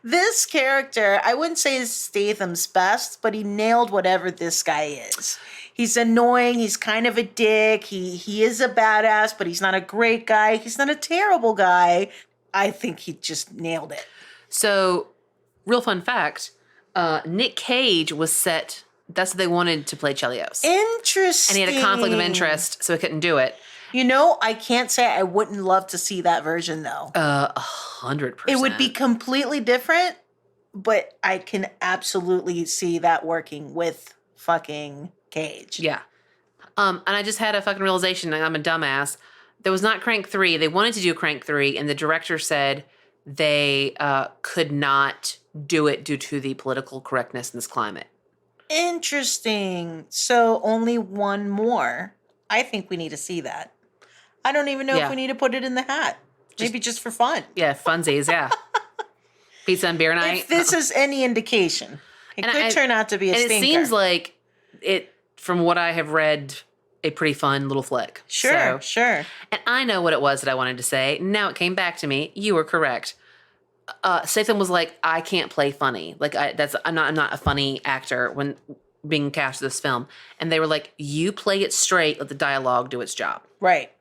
Speaker 2: This character, I wouldn't say is Statham's best, but he nailed whatever this guy is. He's annoying. He's kind of a dick. He is a badass, but he's not a great guy. He's not a terrible guy. I think he just nailed it.
Speaker 1: So, real fun fact, Nick Cage was set, that's what they wanted to play Chelios.
Speaker 2: Interesting.
Speaker 1: And he had a conflict of interest, so he couldn't do it.
Speaker 2: I can't say I wouldn't love to see that version, though.
Speaker 1: 100%.
Speaker 2: It would be completely different, but I can absolutely see that working with fucking Cage.
Speaker 1: Yeah. And I just had a fucking realization, I'm a dumbass. There was not Crank 3. They wanted to do Crank 3, and the director said they could not do it due to the political correctness in this climate.
Speaker 2: Interesting. So only one more. I think we need to see that. I don't even know if we need to put it in the hat. Maybe just for fun.
Speaker 1: Yeah, funsies, yeah. Pizza and beer night.
Speaker 2: If this is any indication, it could turn out to be a stinker.
Speaker 1: It seems like it, from what I have read, a pretty fun little flick.
Speaker 2: Sure.
Speaker 1: And I know what it was that I wanted to say. Now it came back to me. You were correct. Statham was like, I can't play funny. Like I'm not a funny actor when being cast for this film. And they were like, you play it straight, let the dialogue do its job.
Speaker 2: Right.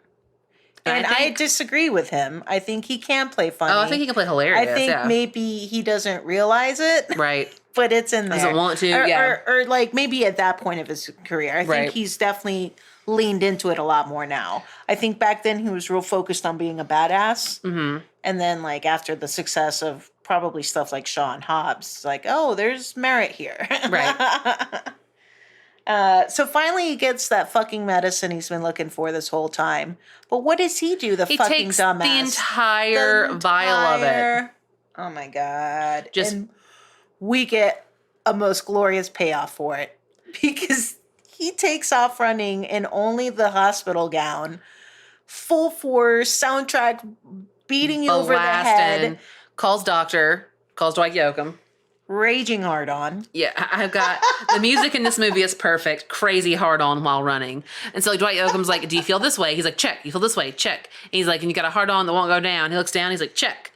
Speaker 2: And I disagree with him. I think he can play funny.
Speaker 1: Oh, I think he can play hilarious.
Speaker 2: I think maybe he doesn't realize it.
Speaker 1: Right.
Speaker 2: But it's in there.
Speaker 1: Doesn't want to,
Speaker 2: Or like maybe at that point of his career. I think he's definitely leaned into it a lot more now. I think back then he was real focused on being a badass.
Speaker 1: Mm-hmm.
Speaker 2: And then like after the success of probably stuff like Sean Hobbs, it's like, oh, there's merit here.
Speaker 1: Right.
Speaker 2: So finally he gets that fucking medicine he's been looking for this whole time. But what does he do, he fucking
Speaker 1: takes
Speaker 2: dumbass?
Speaker 1: the entire vial of it.
Speaker 2: Oh my God.
Speaker 1: Just
Speaker 2: And we get a most glorious payoff for it because he takes off running in only the hospital gown, full force, soundtrack beating you over the head,
Speaker 1: blasting, calls Dwight Yoakum.
Speaker 2: raging hard on.
Speaker 1: Yeah, I've got the music in this movie is perfect. Crazy hard on while running. And so like Dwight Yoakum's like, do you feel this way? He's like, check. You feel this way? Check. And he's like, and you got a hard on that won't go down. He looks down. He's like, check.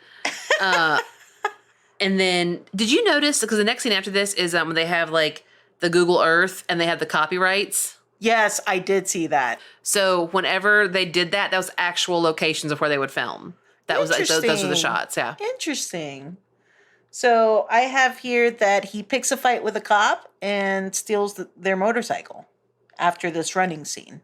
Speaker 1: And then did you notice, because the next scene after this is when they have like the Google Earth and they have the copyrights.
Speaker 2: Yes, I did see that.
Speaker 1: So whenever they did that, that was actual locations of where they would film. That was like, those are the shots. Yeah.
Speaker 2: Interesting. So I have here that he picks a fight with a cop and steals their motorcycle after this running scene.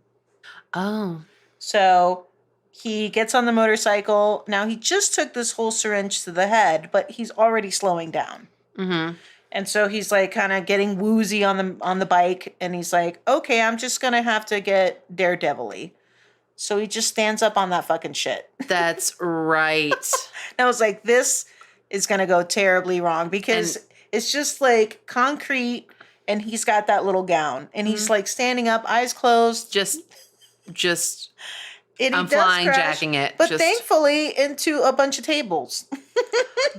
Speaker 1: Oh.
Speaker 2: So he gets on the motorcycle. Now he just took this whole syringe to the head, but he's already slowing down.
Speaker 1: Mm-hmm.
Speaker 2: And so he's like kind of getting woozy on the bike, and he's like, okay, I'm just gonna have to get daredevil-y. So he just stands up on that fucking shit.
Speaker 1: That's right.
Speaker 2: And I was like, this is going to go terribly wrong because it's just like concrete and he's got that little gown and he's like standing up, eyes closed.
Speaker 1: Just
Speaker 2: and
Speaker 1: I'm flying, jacking it.
Speaker 2: But thankfully into a bunch of tables.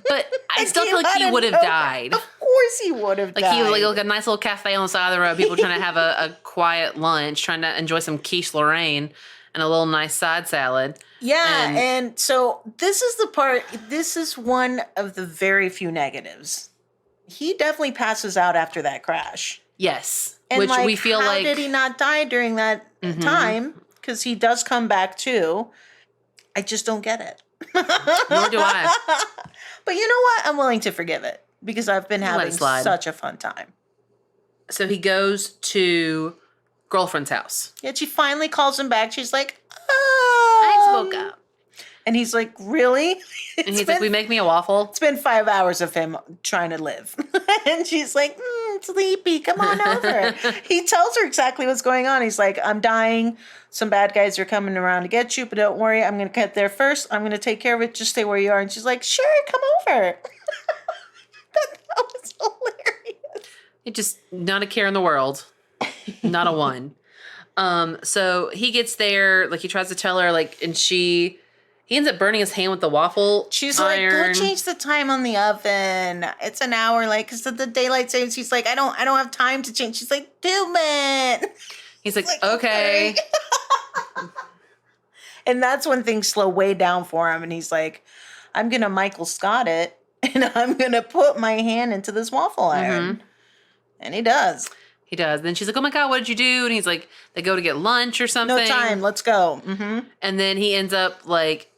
Speaker 1: But I still feel like he would have died.
Speaker 2: Of course he would have died.
Speaker 1: Like he was like a nice little cafe on the side of the road. People trying to have a quiet lunch, trying to enjoy some quiche Lorraine and a little nice side salad.
Speaker 2: Yeah, and so this is the part, this is one of the very few negatives. He definitely passes out after that crash.
Speaker 1: Yes.
Speaker 2: And
Speaker 1: which
Speaker 2: like,
Speaker 1: we feel
Speaker 2: how
Speaker 1: like...
Speaker 2: did he not die during that time? Because he does come back too. I just don't get it.
Speaker 1: Nor do I.
Speaker 2: But you know what? I'm willing to forgive it because I've been having such a fun time.
Speaker 1: So he goes to girlfriend's house.
Speaker 2: Yet she finally calls him back. She's like,
Speaker 1: I just woke up.
Speaker 2: And he's like, really?
Speaker 1: And he's like, will you make me a waffle?
Speaker 2: It's been 5 hours of him trying to live. And she's like, sleepy, come on over. He tells her exactly what's going on. He's like, I'm dying. Some bad guys are coming around to get you, but don't worry. I'm going to get there first. I'm going to take care of it. Just stay where you are. And she's like, sure, come over. That was hilarious.
Speaker 1: It just, not a care in the world. Not a one. So he gets there, like he tries to tell her, like, and he ends up burning his hand with the waffle
Speaker 2: She's
Speaker 1: iron.
Speaker 2: like, go change the time on the oven. It's an hour, like, because of the daylight savings. He's like, I don't have time to change. She's like, do it.
Speaker 1: He's like, okay.
Speaker 2: And that's when things slow way down for him. And he's like, I'm going to Michael Scott it, and I'm going to put my hand into this waffle iron. Mm-hmm. And he does.
Speaker 1: He does. Then she's like, oh my God, what did you do? And he's like, they go to get lunch or something.
Speaker 2: No time. Let's go. Mm-hmm.
Speaker 1: And then he ends up like,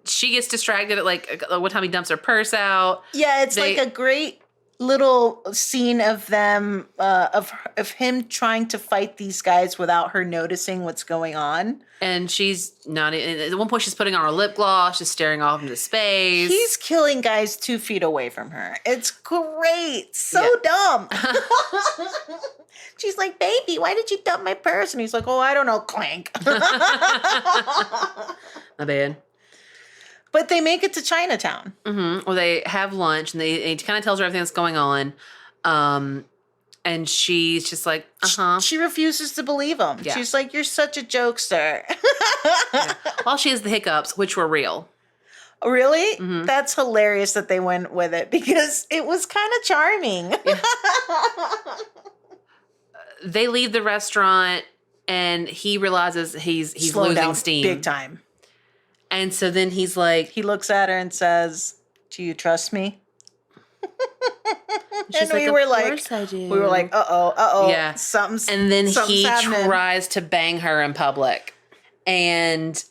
Speaker 1: she gets distracted at like one time he dumps her purse out.
Speaker 2: Yeah, it's like a great little scene of them, of him trying to fight these guys without her noticing what's going on.
Speaker 1: And she's not, at one point she's putting on her lip gloss, just staring off into space.
Speaker 2: He's killing guys 2 feet away from her. It's great. So dumb. She's like, baby, why did you dump my purse? And he's like, oh, I don't know, clank.
Speaker 1: Not bad.
Speaker 2: But they make it to Chinatown.
Speaker 1: Mm-hmm. Well, they have lunch, and he kind of tells her everything that's going on. And she's just like, uh-huh.
Speaker 2: She refuses to believe him. Yeah. She's like, you're such a jokester.
Speaker 1: Yeah. Well, she has the hiccups, which were real.
Speaker 2: Really? Mm-hmm. That's hilarious that they went with it, because it was kind of charming. Yeah.
Speaker 1: They leave the restaurant, and he realizes he's losing down steam.
Speaker 2: Big time.
Speaker 1: And so then he's like...
Speaker 2: He looks at her and says, do you trust me?
Speaker 1: And
Speaker 2: we were like, uh-oh.
Speaker 1: Yeah.
Speaker 2: Something's
Speaker 1: And then he
Speaker 2: happening.
Speaker 1: tries to bang her in public. And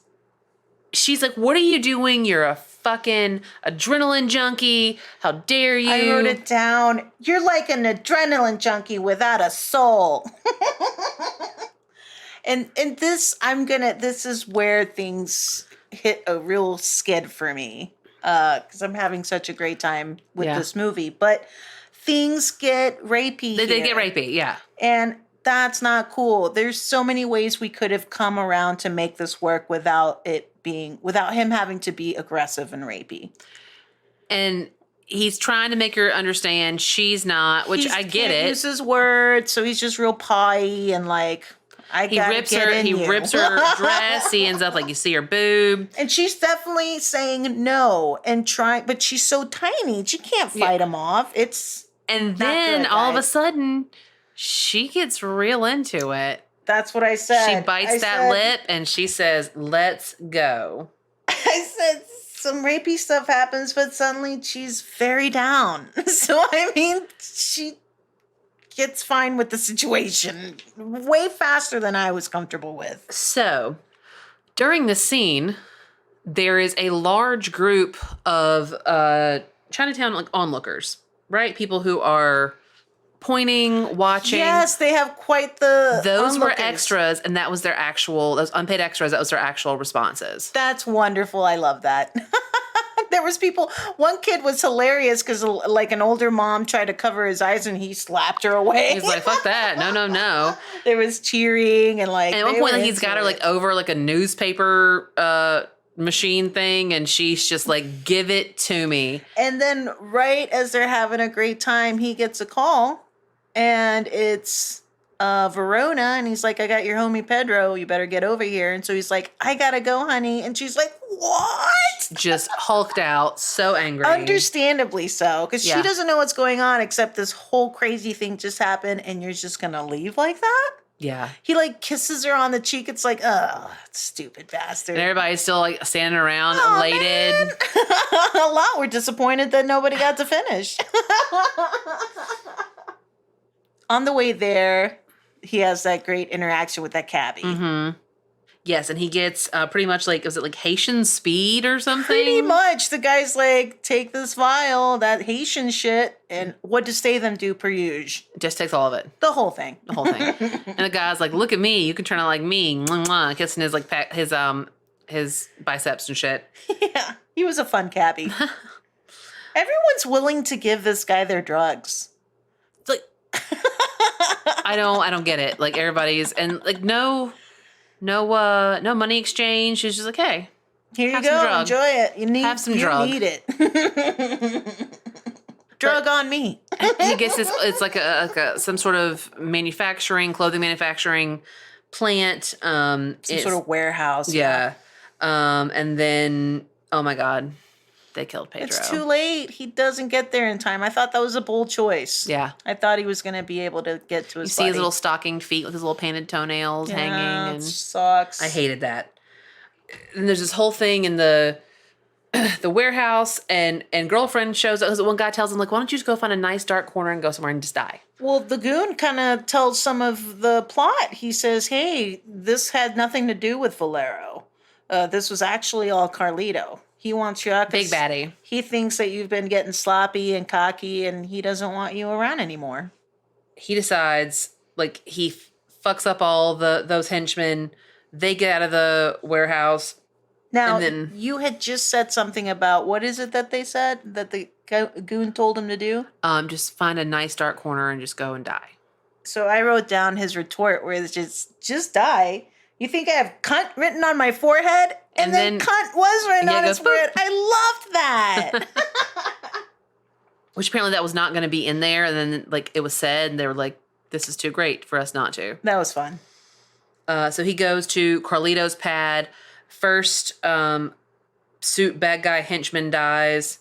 Speaker 1: she's like, what are you doing? You're a fucking adrenaline junkie. How dare you?
Speaker 2: I wrote it down. You're like an adrenaline junkie without a soul. And this, this is where things hit a real skid for me, because I'm having such a great time with this movie. But things get rapey.
Speaker 1: They get rapey, yeah.
Speaker 2: And that's not cool. There's so many ways we could have come around to make this work without him having to be aggressive and rapey.
Speaker 1: And he's trying to make her understand she's not, which I get it.
Speaker 2: He uses words, so he's just real pawy and like,
Speaker 1: He rips her dress. He ends up like, you see her boob.
Speaker 2: And she's definitely saying no and trying, but she's so tiny. She can't fight him off.
Speaker 1: And then all of a sudden, she gets real into it.
Speaker 2: That's what I said.
Speaker 1: She bites that lip and she says, let's go.
Speaker 2: I said, some rapey stuff happens, but suddenly she's very down. So, I mean, she gets fine with the situation way faster than I was comfortable with.
Speaker 1: So, during the scene, there is a large group of Chinatown like onlookers, right? People who are pointing, watching.
Speaker 2: Yes, they have quite the
Speaker 1: Those
Speaker 2: onlookers.
Speaker 1: were extras, and that was their actual, those unpaid extras, that was their actual responses.
Speaker 2: That's wonderful. I love that. There was people, one kid was hilarious because like an older mom tried to cover his eyes and he slapped her away.
Speaker 1: He's like, fuck that. No.
Speaker 2: There was cheering and like.
Speaker 1: And at one point, like, he's got her like over like a newspaper machine thing, and she's just like, give it to me.
Speaker 2: And then right as they're having a great time, he gets a call and it's Verona, and he's like, I got your homie Pedro, you better get over here. And so he's like, I gotta go, honey. And she's like, what?
Speaker 1: Just hulked out, so angry.
Speaker 2: Understandably so, because she doesn't know what's going on except this whole crazy thing just happened and you're just gonna leave like that?
Speaker 1: Yeah.
Speaker 2: He like kisses her on the cheek. It's like, oh, stupid bastard.
Speaker 1: And everybody's still like standing around, elated.
Speaker 2: A lot were disappointed that nobody got to finish. On the way there, he has that great interaction with that cabbie.
Speaker 1: Mm-hmm. Yes, and he gets pretty much like, was it like Haitian speed or something?
Speaker 2: Pretty much. The guy's like, take this vial, that Haitian shit, and what does Statham do per usual?
Speaker 1: Just takes all of it.
Speaker 2: The whole thing.
Speaker 1: The whole thing. And the guy's like, look at me, you can turn out like me. Mwah, mwah, kissing his like his biceps and shit.
Speaker 2: Yeah, he was a fun cabbie. Everyone's willing to give this guy their drugs.
Speaker 1: It's like, I don't get it. Like everybody's, and like no money exchange. She's just like, hey,
Speaker 2: here you go, enjoy it. You need it. Drug on me.
Speaker 1: He gets this. It's like some sort of clothing manufacturing plant.
Speaker 2: Some sort of warehouse.
Speaker 1: Yeah. And then, oh my God, they killed Pedro.
Speaker 2: It's too late. He doesn't get there in time. I thought that was a bold choice.
Speaker 1: Yeah.
Speaker 2: I thought he was going to be able to get to his
Speaker 1: see his little stockinged feet with his little painted toenails hanging. And
Speaker 2: sucks.
Speaker 1: I hated that. And there's this whole thing in the warehouse, and girlfriend shows up. One guy tells him, like, why don't you just go find a nice dark corner and go somewhere and just die?
Speaker 2: Well, the goon kind of tells some of the plot. He says, hey, this had nothing to do with Valero. This was actually all Carlito. He wants you out.
Speaker 1: Big baddie.
Speaker 2: He thinks that you've been getting sloppy and cocky, and he doesn't want you around anymore.
Speaker 1: He decides, like, he fucks up all those henchmen. They get out of the warehouse.
Speaker 2: Now, you had just said something about, what is it that they said that the goon told him to do?
Speaker 1: Just find a nice dark corner and just go and die.
Speaker 2: So I wrote down his retort where it's just die. You think I have cunt written on my forehead? And then cunt was written on his forehead. I loved that.
Speaker 1: Which apparently that was not going to be in there. And then like it was said, and they were like, this is too great for us not to.
Speaker 2: That was fun.
Speaker 1: So he goes to Carlito's pad. First suit bad guy henchman dies.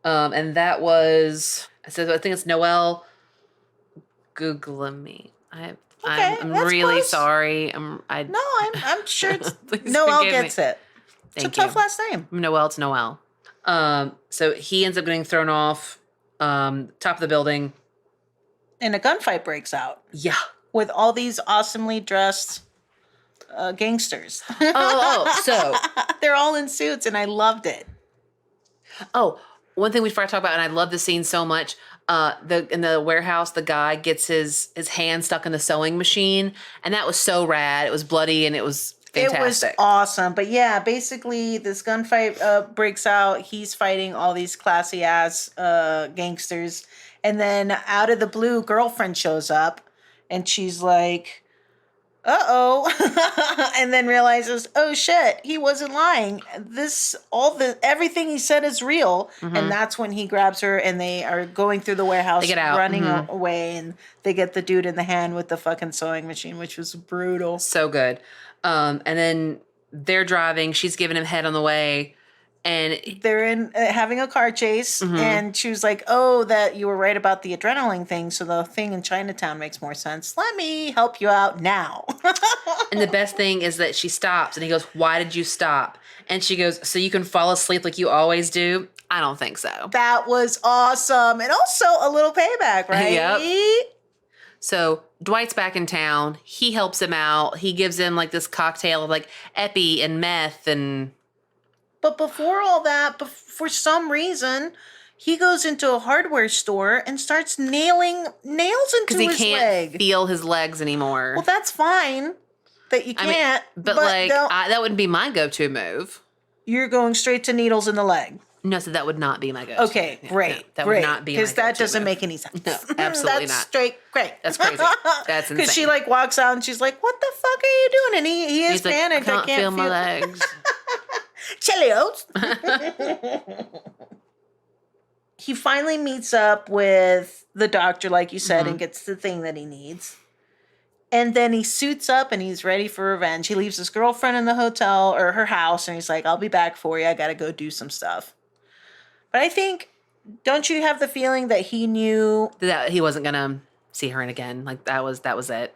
Speaker 1: And that was, I think it's Noel Guglielmi. I'm really close. Sorry. I'm
Speaker 2: sure it's Noel gets it. It's a tough last name.
Speaker 1: Noel, it's Noel. So he ends up getting thrown off top of the building.
Speaker 2: And a gunfight breaks out.
Speaker 1: Yeah.
Speaker 2: With all these awesomely dressed gangsters.
Speaker 1: So
Speaker 2: they're all in suits and I loved it.
Speaker 1: Oh, one thing we forgot to talk about, and I love this scene so much. In the warehouse, the guy gets his hand stuck in the sewing machine, and that was so rad. It was bloody and it was fantastic. It was
Speaker 2: awesome. But yeah, basically this gunfight breaks out. He's fighting all these classy ass gangsters, and then out of the blue, girlfriend shows up, and she's like, uh-oh. And then realizes, oh shit, he wasn't lying. Everything he said is real. And that's when he grabs her and they are going through the warehouse,
Speaker 1: They get out.
Speaker 2: running away, and they get the dude in the hand with the fucking sewing machine, which was brutal.
Speaker 1: So good. And then they're driving. She's giving him head on the way. And
Speaker 2: they're in having a car chase, and she was like, oh, that you were right about the adrenaline thing, so the thing in Chinatown makes more sense. Let me help you out now.
Speaker 1: And the best thing is that she stops, and he goes, why did you stop? And she goes, so you can fall asleep like you always do? I don't think so.
Speaker 2: That was awesome. And also a little payback, right?
Speaker 1: Yep. So Dwight's back in town. He helps him out. He gives him like this cocktail of like epi and meth and...
Speaker 2: But before all that, for some reason, he goes into a hardware store and starts nailing nails into his leg.
Speaker 1: Because he can't feel his legs anymore.
Speaker 2: Well, that's fine that you can't.
Speaker 1: But like, that wouldn't be my go-to move.
Speaker 2: You're going straight to needles in the leg.
Speaker 1: No, so that would not be my go-to.
Speaker 2: Okay, great.
Speaker 1: No, that would not be my go-to.
Speaker 2: Because that doesn't make any sense.
Speaker 1: No, absolutely
Speaker 2: That's
Speaker 1: not.
Speaker 2: straight great.
Speaker 1: That's crazy. That's insane.
Speaker 2: Because she like walks out and she's like, what the fuck are you doing? And he is
Speaker 1: He's
Speaker 2: panicked.
Speaker 1: Like, I can't feel my legs.
Speaker 2: Cheerios. He finally meets up with the doctor, like you said, and gets the thing that he needs. And then he suits up and he's ready for revenge. He leaves his girlfriend in the hotel or her house, and he's like, I'll be back for you. I got to go do some stuff. But I think, don't you have the feeling that he knew
Speaker 1: that he wasn't going to see her again? Like, that was it.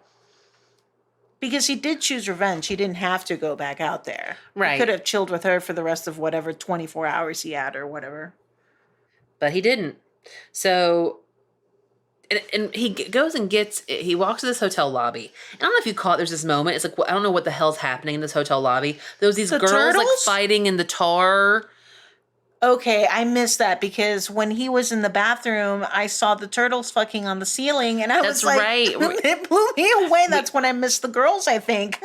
Speaker 2: Because he did choose revenge. He didn't have to go back out there.
Speaker 1: Right.
Speaker 2: He could have chilled with her for the rest of whatever 24 hours he had or whatever.
Speaker 1: But he didn't. So, and he goes and he walks to this hotel lobby. And I don't know if you caught, there's this moment. It's like, I don't know what the hell's happening in this hotel lobby. There was these girls
Speaker 2: turtles?
Speaker 1: like fighting in the tar.
Speaker 2: Okay, I missed that because when he was in the bathroom, I saw the turtles fucking on the ceiling, and I was like,
Speaker 1: right.
Speaker 2: It blew me away. That's when I missed the girls, I think.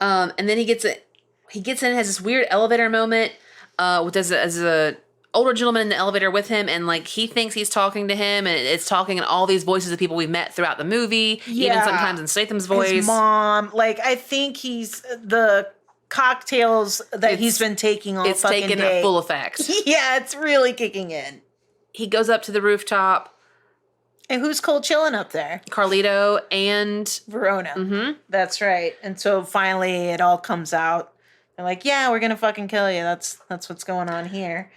Speaker 1: And then he gets in, has this weird elevator moment as a older gentleman in the elevator with him, and like he thinks he's talking to him, and it's talking in all these voices of people we've met throughout the movie, even sometimes in Statham's voice.
Speaker 2: His mom, like I think he's the cocktails that he's been taking all
Speaker 1: it's
Speaker 2: fucking
Speaker 1: taken
Speaker 2: day.
Speaker 1: a full effect.
Speaker 2: Yeah, it's really kicking in.
Speaker 1: He goes up to the rooftop.
Speaker 2: And who's cold chilling up there?
Speaker 1: Carlito and
Speaker 2: Verona.
Speaker 1: Mm-hmm.
Speaker 2: That's right. And so finally it all comes out. They're like, yeah, we're gonna fucking kill you. That's what's going on here.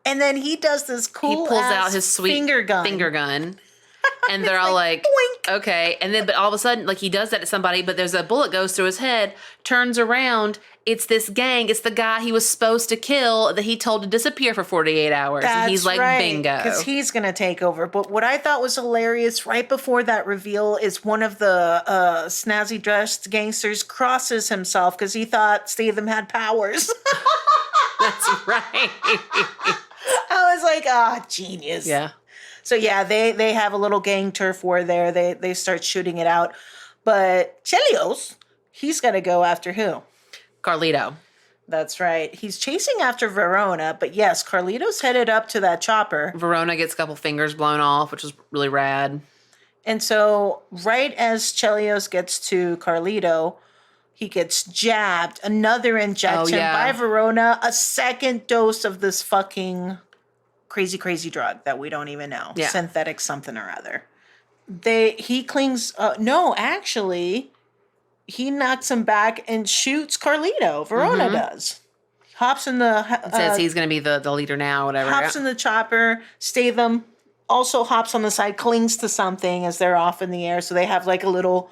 Speaker 2: And then he does this cool.
Speaker 1: He pulls out his sweet finger gun. And they're all like,
Speaker 2: boink.
Speaker 1: Okay. And then, but all of a sudden, like he does that to somebody, but there's a bullet goes through his head, turns around. It's this gang. It's the guy he was supposed to kill that he told to disappear for 48 hours.
Speaker 2: That's
Speaker 1: and he's like,
Speaker 2: right,
Speaker 1: bingo.
Speaker 2: because he's going to take over. But what I thought was hilarious right before that reveal is one of the snazzy dressed gangsters crosses himself because he thought Statham had powers.
Speaker 1: That's right.
Speaker 2: I was like, genius.
Speaker 1: Yeah.
Speaker 2: So yeah, they have a little gang turf war there. They start shooting it out. But Chelios, he's got to go after who?
Speaker 1: Carlito.
Speaker 2: That's right. He's chasing after Verona, but yes, Carlito's headed up to that chopper.
Speaker 1: Verona gets a couple fingers blown off, which was really rad.
Speaker 2: And so right as Chelios gets to Carlito, he gets jabbed. Another injection by Verona. A second dose of this fucking crazy drug that we don't even know.
Speaker 1: Yeah.
Speaker 2: Synthetic something or other. He clings... no, actually... He knocks him back and shoots Carlito. Verona does. Hops in the...
Speaker 1: says he's going to be the leader now, whatever.
Speaker 2: Hops in the chopper. Statham also hops on the side, clings to something as they're off in the air. So they have like a little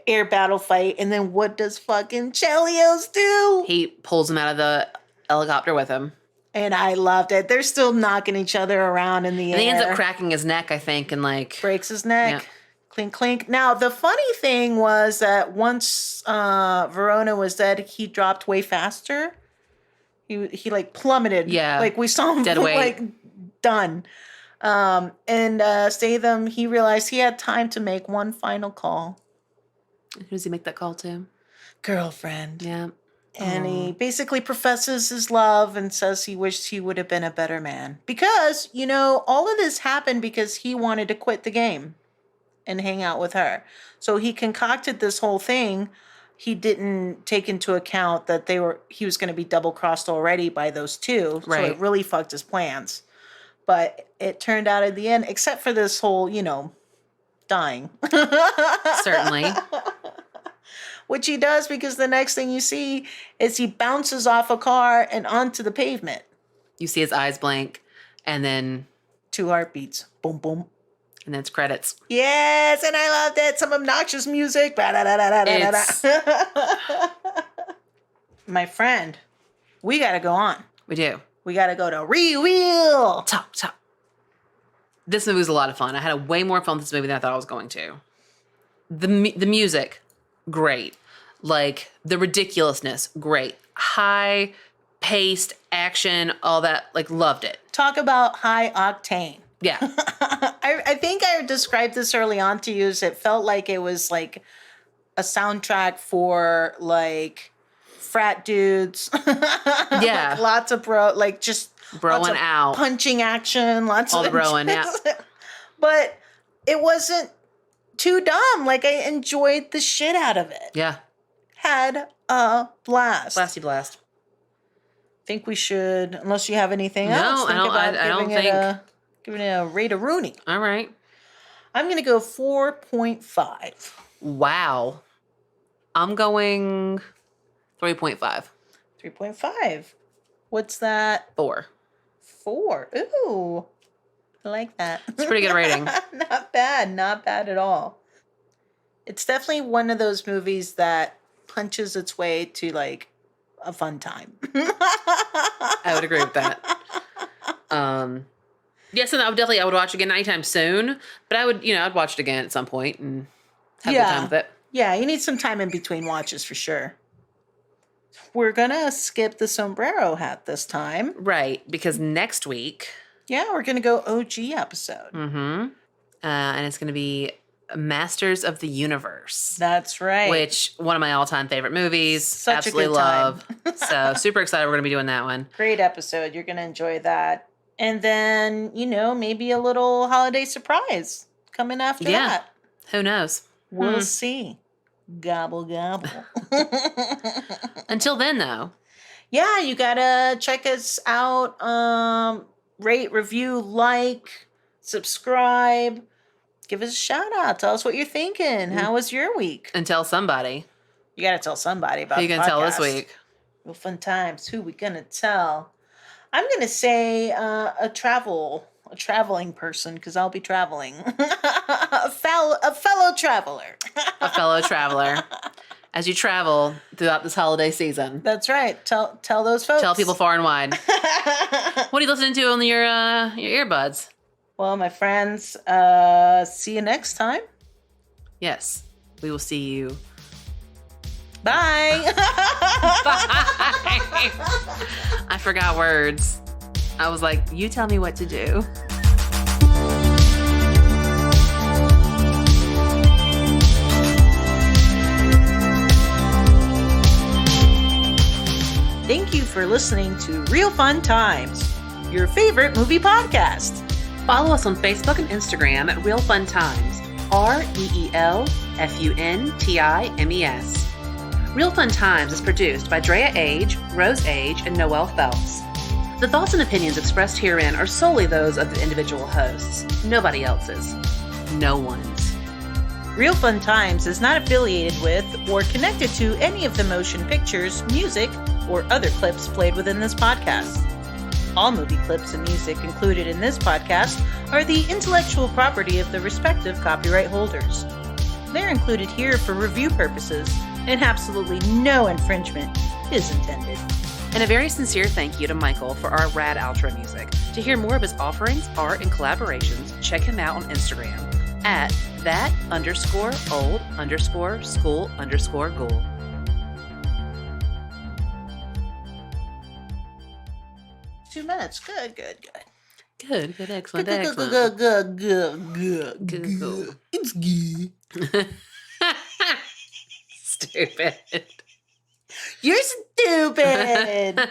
Speaker 2: air battle fight. And then what does fucking Chelios do?
Speaker 1: He pulls him out of the helicopter with him.
Speaker 2: And I loved it. They're still knocking each other around in the air.
Speaker 1: And he ends up cracking his neck, I think, and like...
Speaker 2: breaks his neck.
Speaker 1: Yeah.
Speaker 2: Clink, clink. Now, the funny thing was that once Verona was dead, he dropped way faster. He like plummeted.
Speaker 1: Yeah.
Speaker 2: Like we saw him
Speaker 1: dead weight.
Speaker 2: like done. And Statham, he realized he had time to make one final call.
Speaker 1: Who does he make that call to?
Speaker 2: Girlfriend.
Speaker 1: Yeah.
Speaker 2: And he basically professes his love and says he wished he would have been a better man. Because, all of this happened because he wanted to quit the game. and hang out with her. So he concocted this whole thing. He didn't take into account that he was going to be double crossed already by those two.
Speaker 1: Right.
Speaker 2: So it really fucked his plans. But it turned out at the end, except for this whole, dying.
Speaker 1: Certainly.
Speaker 2: Which he does because the next thing you see is he bounces off a car and onto the pavement.
Speaker 1: You see his eyes blink, and then
Speaker 2: 2 heartbeats. Boom, boom.
Speaker 1: And then it's credits.
Speaker 2: Yes, and I loved it. Some obnoxious music. My friend, we got to go on.
Speaker 1: We do.
Speaker 2: We got to go to Wheel.
Speaker 1: Top. This movie was a lot of fun. I had way more fun with this movie than I thought I was going to. The music, great. Like, the ridiculousness, great. High-paced action, all that, loved it.
Speaker 2: Talk about high octane.
Speaker 1: Yeah.
Speaker 2: I think I described this early on to you as it felt like it was like a soundtrack for frat dudes.
Speaker 1: Yeah.
Speaker 2: Lots of just
Speaker 1: broing out.
Speaker 2: Punching action, lots
Speaker 1: all
Speaker 2: of
Speaker 1: the broing, yeah.
Speaker 2: But it wasn't too dumb. I enjoyed the shit out of it.
Speaker 1: Yeah.
Speaker 2: Had a blast.
Speaker 1: Blasty blast.
Speaker 2: Think we should, unless you have anything else.
Speaker 1: No, I don't think.
Speaker 2: Giving it a rate of Rooney.
Speaker 1: All right.
Speaker 2: I'm going to go 4.5.
Speaker 1: Wow. I'm going 3.5.
Speaker 2: 3.5. What's that?
Speaker 1: 4.
Speaker 2: 4. Ooh. I like that.
Speaker 1: It's a pretty good rating.
Speaker 2: Not bad. Not bad at all. It's definitely one of those movies that punches its way to a fun time.
Speaker 1: I would agree with that. Yes, and I would watch again anytime soon. But I would, I'd watch it again at some point and have a good time with it.
Speaker 2: Yeah, you need some time in between watches for sure. We're gonna skip the sombrero hat this time.
Speaker 1: Right, because next week.
Speaker 2: Yeah, we're gonna go OG episode.
Speaker 1: Mm-hmm. And it's gonna be Masters of the Universe.
Speaker 2: That's right.
Speaker 1: Which, one of my all-time favorite movies.
Speaker 2: Such
Speaker 1: absolutely
Speaker 2: a good time.
Speaker 1: love. So, super excited we're gonna be doing that one.
Speaker 2: Great episode. You're gonna enjoy that. And then, maybe a little holiday surprise coming after that.
Speaker 1: Who knows?
Speaker 2: We'll see. Gobble, gobble.
Speaker 1: Until then, though.
Speaker 2: Yeah, you gotta check us out. Rate, review, subscribe. Give us a shout out. Tell us what you're thinking. How was your week?
Speaker 1: And tell somebody.
Speaker 2: You gotta tell somebody about
Speaker 1: Who you
Speaker 2: the
Speaker 1: gonna tell this
Speaker 2: podcast.
Speaker 1: week?
Speaker 2: Real fun times. Who we gonna tell? I'm gonna say a traveling person because I'll be traveling. a fellow traveler.
Speaker 1: A fellow traveler. As you travel throughout this holiday season.
Speaker 2: That's right. Tell those folks.
Speaker 1: Tell people far and wide. What are you listening to on your earbuds?
Speaker 2: Well, my friends, see you next time.
Speaker 1: Yes, we will see you.
Speaker 2: Bye.
Speaker 1: Bye. I forgot words. I was like, you tell me what to do.
Speaker 2: Thank you for listening to Real Fun Times, your favorite movie podcast.
Speaker 1: Follow us on Facebook and Instagram at Real Fun Times. REELFUNTIMES. Real Fun Times is produced by Drea Age, Rose Age, and Noelle Phelps. The thoughts and opinions expressed herein are solely those of the individual hosts, nobody else's. No one's.
Speaker 2: Real Fun Times is not affiliated with or connected to any of the motion pictures, music, or other clips played within this podcast. All movie clips and music included in this podcast are the intellectual property of the respective copyright holders. They're included here for review purposes, and absolutely no infringement is intended.
Speaker 1: And a very sincere thank you to Michael for our rad outro music. To hear more of his offerings, art, and collaborations, check him out on Instagram at that_old_school_ghoul.
Speaker 2: 2 minutes. Good.
Speaker 1: Good, excellent, excellent.
Speaker 2: Good. It's good.
Speaker 1: Stupid.
Speaker 2: You're stupid.